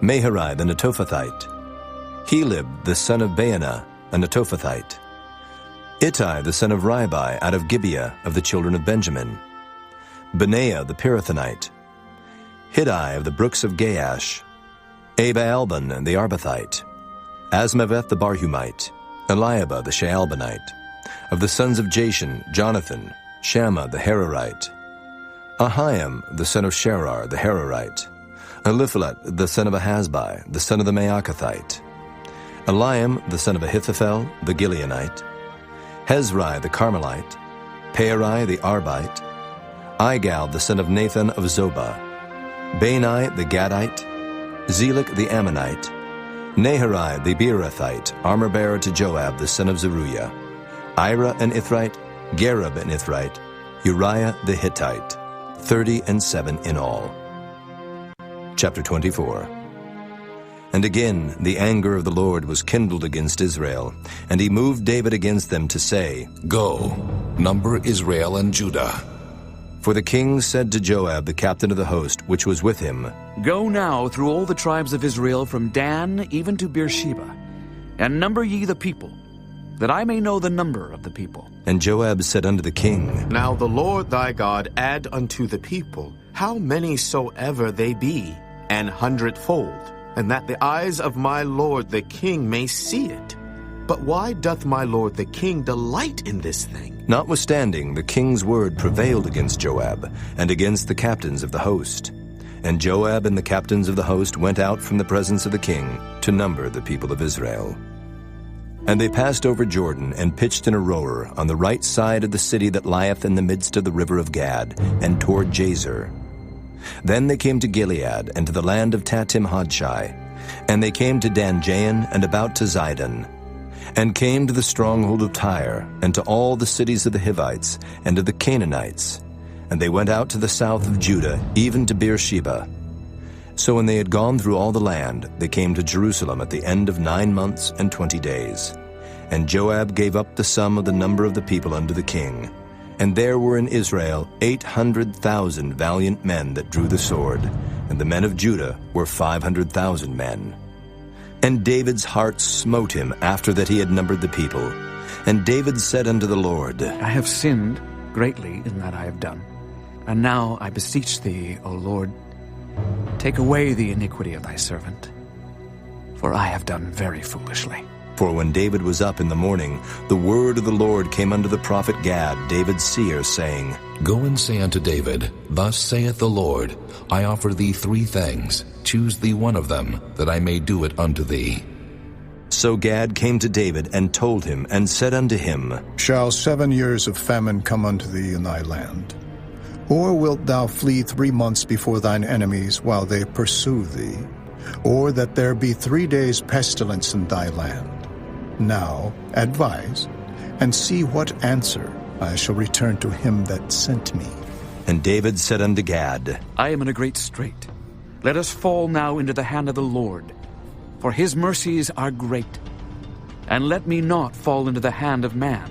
Maharai the Netophathite. Helib the son of Baanah, a Netophathite. Ittai the son of Ribai out of Gibeah of the children of Benjamin. Benaiah the Pirathonite. Hiddai of the brooks of Gaash. Abaalban the Arbathite. Asmaveth the Barhumite. Eliabah the Shaalbanite. Of the sons of Jashan, Jonathan. Shammah the Hararite. Ahiam the son of Sherar the Hararite. Eliphalet the son of Ahasbai, the son of the Maacathite. Eliam the son of Ahithophel the Gileonite. Hezrai the Carmelite. Pearai the Arbite. Igal the son of Nathan of Zobah. Bani the Gadite. Zelek the Ammonite. Naharai the Beerothite, armor-bearer to Joab the son of Zeruiah. Ira an Ithrite. Gareb an Ithrite. Uriah the Hittite. 37 in all. Chapter 24. And again the anger of the Lord was kindled against Israel, and he moved David against them to say, Go, number Israel and Judah. For the king said to Joab, the captain of the host, which was with him, Go now through all the tribes of Israel from Dan even to Beersheba, and number ye the people, that I may know the number of the people. And Joab said unto the king, Now the Lord thy God add unto the people how many soever they be, 100-fold, and that the eyes of my lord the king may see it. But why doth my lord the king delight in this thing? Notwithstanding, the king's word prevailed against Joab, and against the captains of the host. And Joab and the captains of the host went out from the presence of the king to number the people of Israel. And they passed over Jordan, and pitched in a rower on the right side of the city that lieth in the midst of the river of Gad, and toward Jazer. Then they came to Gilead, and to the land of Tatim-Hodshai. And they came to Dan-Jain, and about to Zidon. And came to the stronghold of Tyre, and to all the cities of the Hivites, and of the Canaanites. And they went out to the south of Judah, even to Beersheba. So when they had gone through all the land, they came to Jerusalem at the end of 9 months and 20 days. And Joab gave up the sum of the number of the people unto the king. And there were in Israel 800,000 valiant men that drew the sword, and the men of Judah were 500,000 men. And David's heart smote him after that he had numbered the people. And David said unto the Lord, I have sinned greatly in that I have done. And now I beseech thee, O Lord, take away the iniquity of thy servant, for I have done very foolishly. For when David was up in the morning, the word of the Lord came unto the prophet Gad, David's seer, saying, Go and say unto David, Thus saith the Lord, I offer thee 3 things. Choose thee one of them, that I may do it unto thee. So Gad came to David, and told him, and said unto him, Shall 7 years of famine come unto thee in thy land? Or wilt thou flee 3 months before thine enemies, while they pursue thee? Or that there be 3 days pestilence in thy land? Now advise, and see what answer I shall return to him that sent me. And David said unto Gad, I am in a great strait. Let us fall now into the hand of the Lord, for his mercies are great. And let me not fall into the hand of man.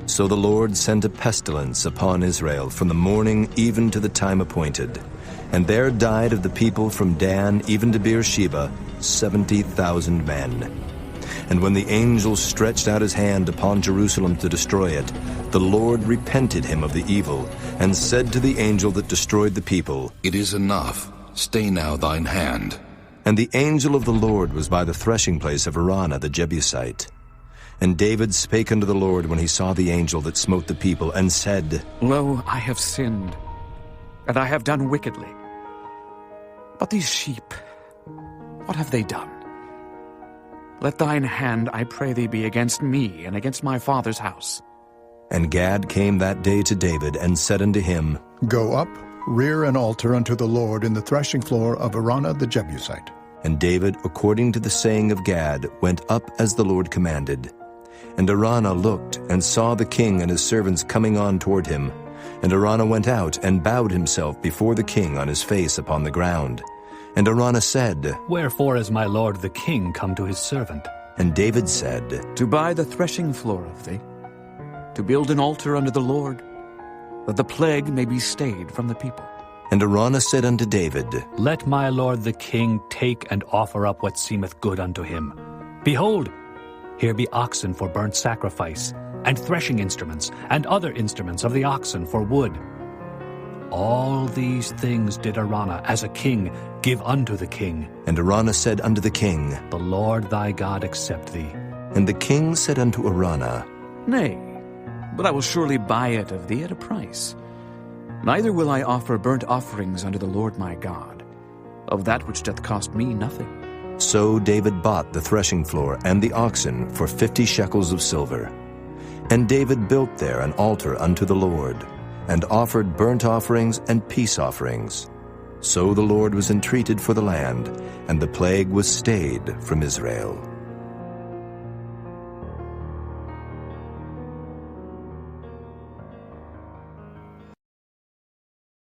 So the Lord sent a pestilence upon Israel from the morning even to the time appointed. And there died of the people from Dan even to Beersheba 70,000 men. And when the angel stretched out his hand upon Jerusalem to destroy it, the Lord repented him of the evil, and said to the angel that destroyed the people, It is enough. Stay now thine hand. And the angel of the Lord was by the threshing place of Araunah the Jebusite. And David spake unto the Lord when he saw the angel that smote the people, and said, Lo, I have sinned, and I have done wickedly. But these sheep, what have they done? Let thine hand, I pray thee, be against me and against my father's house. And Gad came that day to David, and said unto him, Go up, rear an altar unto the Lord in the threshing floor of Araunah the Jebusite. And David, according to the saying of Gad, went up as the Lord commanded. And Araunah looked, and saw the king and his servants coming on toward him. And Araunah went out, and bowed himself before the king on his face upon the ground. And Araunah said, Wherefore is my lord the king come to his servant? And David said, To buy the threshing floor of thee, to build an altar unto the Lord, that the plague may be stayed from the people. And Araunah said unto David, Let my lord the king take and offer up what seemeth good unto him. Behold, here be oxen for burnt sacrifice, and threshing instruments, and other instruments of the oxen for wood. All these things did Araunah, as a king, give unto the king. And Araunah said unto the king, The Lord thy God accept thee. And the king said unto Araunah, Nay, but I will surely buy it of thee at a price. Neither will I offer burnt offerings unto the Lord my God, of that which doth cost me nothing. So David bought the threshing floor and the oxen for 50 shekels of silver. And David built there an altar unto the Lord, and offered burnt offerings and peace offerings. So the Lord was entreated for the land, and the plague was stayed from Israel.